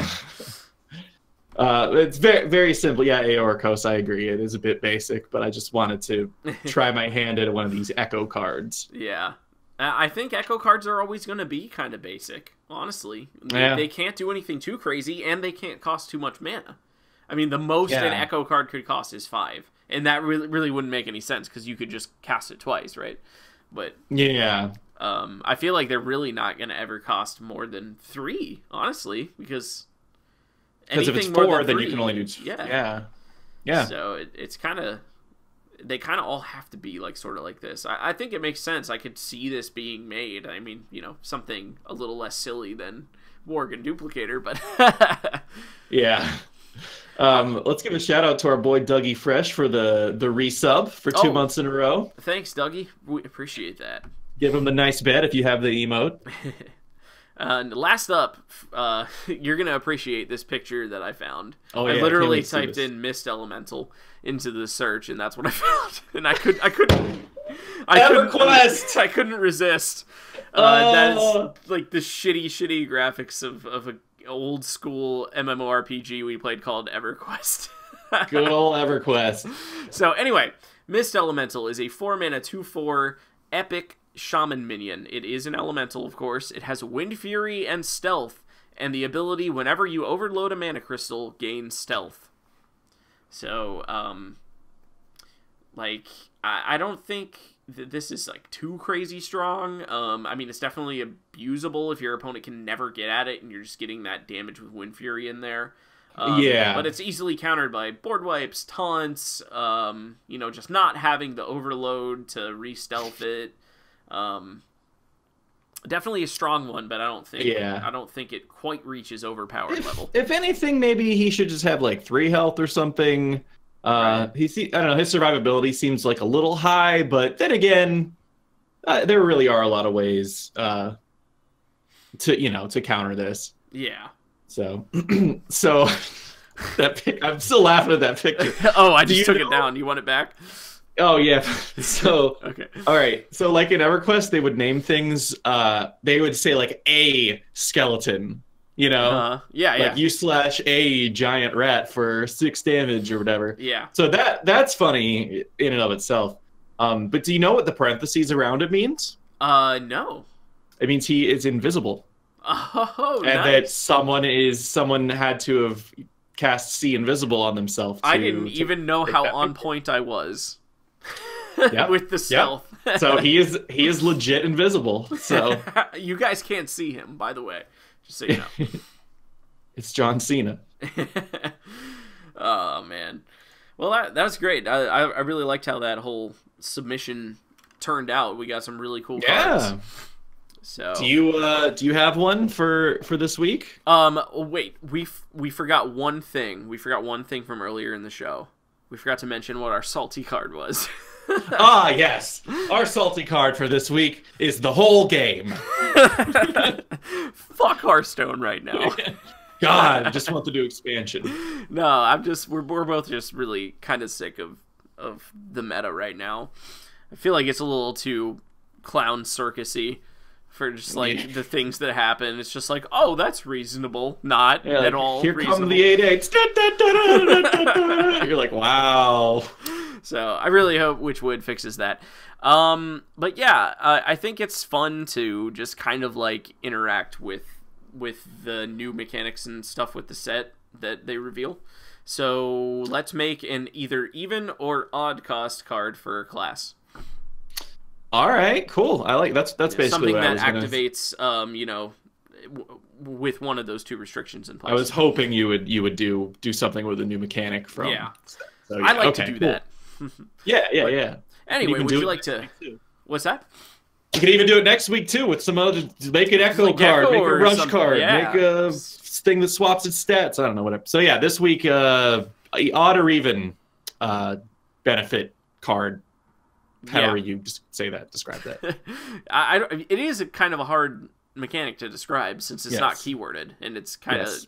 it's very, very simple. Yeah, Aorcos, I agree. It is a bit basic, but I just wanted to try my hand at one of these Echo cards. Yeah. I think Echo cards are always going to be kind of basic, honestly. Yeah. They can't do anything too crazy, and they can't cost too much mana. I mean, the most an Echo card could cost is 5. And that really wouldn't make any sense because you could just cast it twice, right? But yeah, I feel like they're really not going to ever cost more than 3, honestly, because if it's 4, then you can only do yeah. So it's kind of they kind of all have to be like sort of like this. I think it makes sense. I could see this being made. I mean, you know, something a little less silly than Worgen Duplicator, but yeah. Let's give a shout out to our boy Dougie Fresh for the resub for 2 months in a row. Thanks, Dougie. We appreciate that. Give him the nice bet if you have the emote. Last up, you're gonna appreciate this picture that I found. Oh, I yeah, literally typed in Mist Elemental into the search, and that's what I found. And I couldn't resist. That's like the shitty graphics of a old school MMORPG we played called EverQuest. Good old EverQuest. So anyway, Mist Elemental is a 4-mana 2/4 epic shaman minion. It is an elemental, of course. It has Wind Fury and Stealth, and the ability whenever you overload a mana crystal, gain Stealth. So, like, I don't think that this is like too crazy strong. I mean, it's definitely abusable if your opponent can never get at it and you're just getting that damage with Wind Fury in there. Yeah. But it's easily countered by board wipes, taunts, just not having the overload to re-stealth it. Definitely a strong one, but I don't think it quite reaches overpowered level. If anything, maybe he should just have like 3 health or something. I don't know, his survivability seems like a little high, but then again, there really are a lot of ways to counter this. Yeah. So I'm still laughing at that picture. Oh, I just took it down. You want it back? Oh yeah. So okay. All right. So like in EverQuest, they would name things. They would say like a skeleton. Yeah. Like you slash a giant rat for 6 damage or whatever. Yeah. So that's funny in and of itself. But do you know what the parentheses around it means? No. It means he is invisible. Oh, and nice. that someone had to have cast See Invisible on themselves. I didn't even know how on point I was with the stealth. Yep. So he is legit invisible. So you guys can't see him, by the way, just so you know. It's John Cena. Oh man, well that was great. I really liked how that whole submission turned out. We got some really cool cards. So do you have one for this week? Wait, we forgot one thing. We forgot one thing from earlier in the show. We forgot to mention what our salty card was. Ah, yes. Our salty card for this week is the whole game. Fuck Hearthstone right now. God, I just want to do expansion. No, we're both just really kind of sick of the meta right now. I feel like it's a little too clown circusy for just like the things that happen. It's just like, oh, that's reasonable. Not at all here reasonable. come the 8/8. You're like, wow. So I really hope Witchwood fixes that. But yeah, I think it's fun to just kind of like interact with the new mechanics and stuff with the set that they reveal. So let's make an either even or odd cost card for a class. All right, cool. I like that's basically something what that I was gonna... activates, with one of those 2 restrictions in place. I was hoping you would do something with a new mechanic from. Yeah, so, I like to do that. Yeah. Anyway, would you like to? What's that? You could even do it next week too with some other. Make an echo card, make a rush card, make a thing that swaps its stats. I don't know, whatever. So yeah, this week, odd or even benefit card. However you just say that, describe that. It is a kind of a hard mechanic to describe since it's not keyworded and it's kind of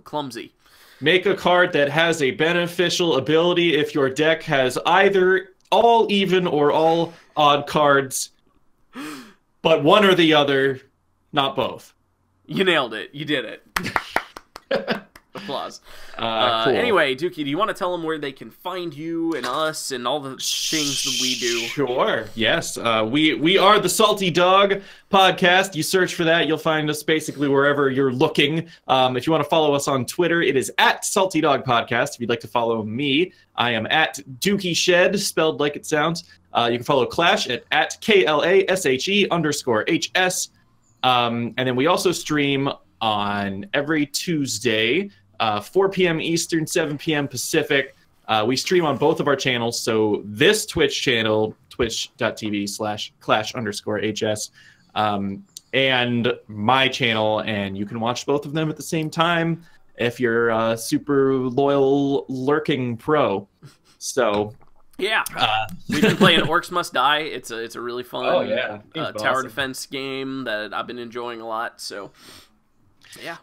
clumsy. Make a card that has a beneficial ability if your deck has either all even or all odd cards, but one or the other, not both. You nailed it. You did it. Applause. Cool. Anyway, Dookie, do you want to tell them where they can find you and us and all the things that we do? Sure. Yes. We are the Salty Dog Podcast. You search for that, you'll find us basically wherever you're looking. If you want to follow us on Twitter, it is at Salty Dog Podcast. If you'd like to follow me, I am at Dookie Shed, spelled like it sounds. You can follow Clash at KLASHE_HS. And then we also stream on every Tuesday, 4 p.m. Eastern, 7 p.m. Pacific. We stream on both of our channels. So this Twitch channel, twitch.tv/clash_HS, and my channel, and you can watch both of them at the same time if you're a super loyal lurking pro. So yeah, we've been playing Orcs Must Die. It's a really fun tower defense game that I've been enjoying a lot. So yeah.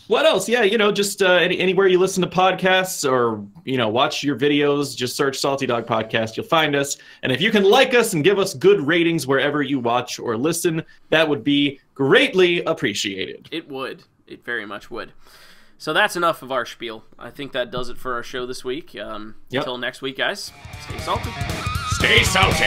What else? Yeah, just anywhere you listen to podcasts or, watch your videos, just search Salty Dog Podcast. You'll find us. And if you can like us and give us good ratings wherever you watch or listen, that would be greatly appreciated. It would. It very much would. So that's enough of our spiel. I think that does it for our show this week. Until next week, guys, stay salty. Stay salty!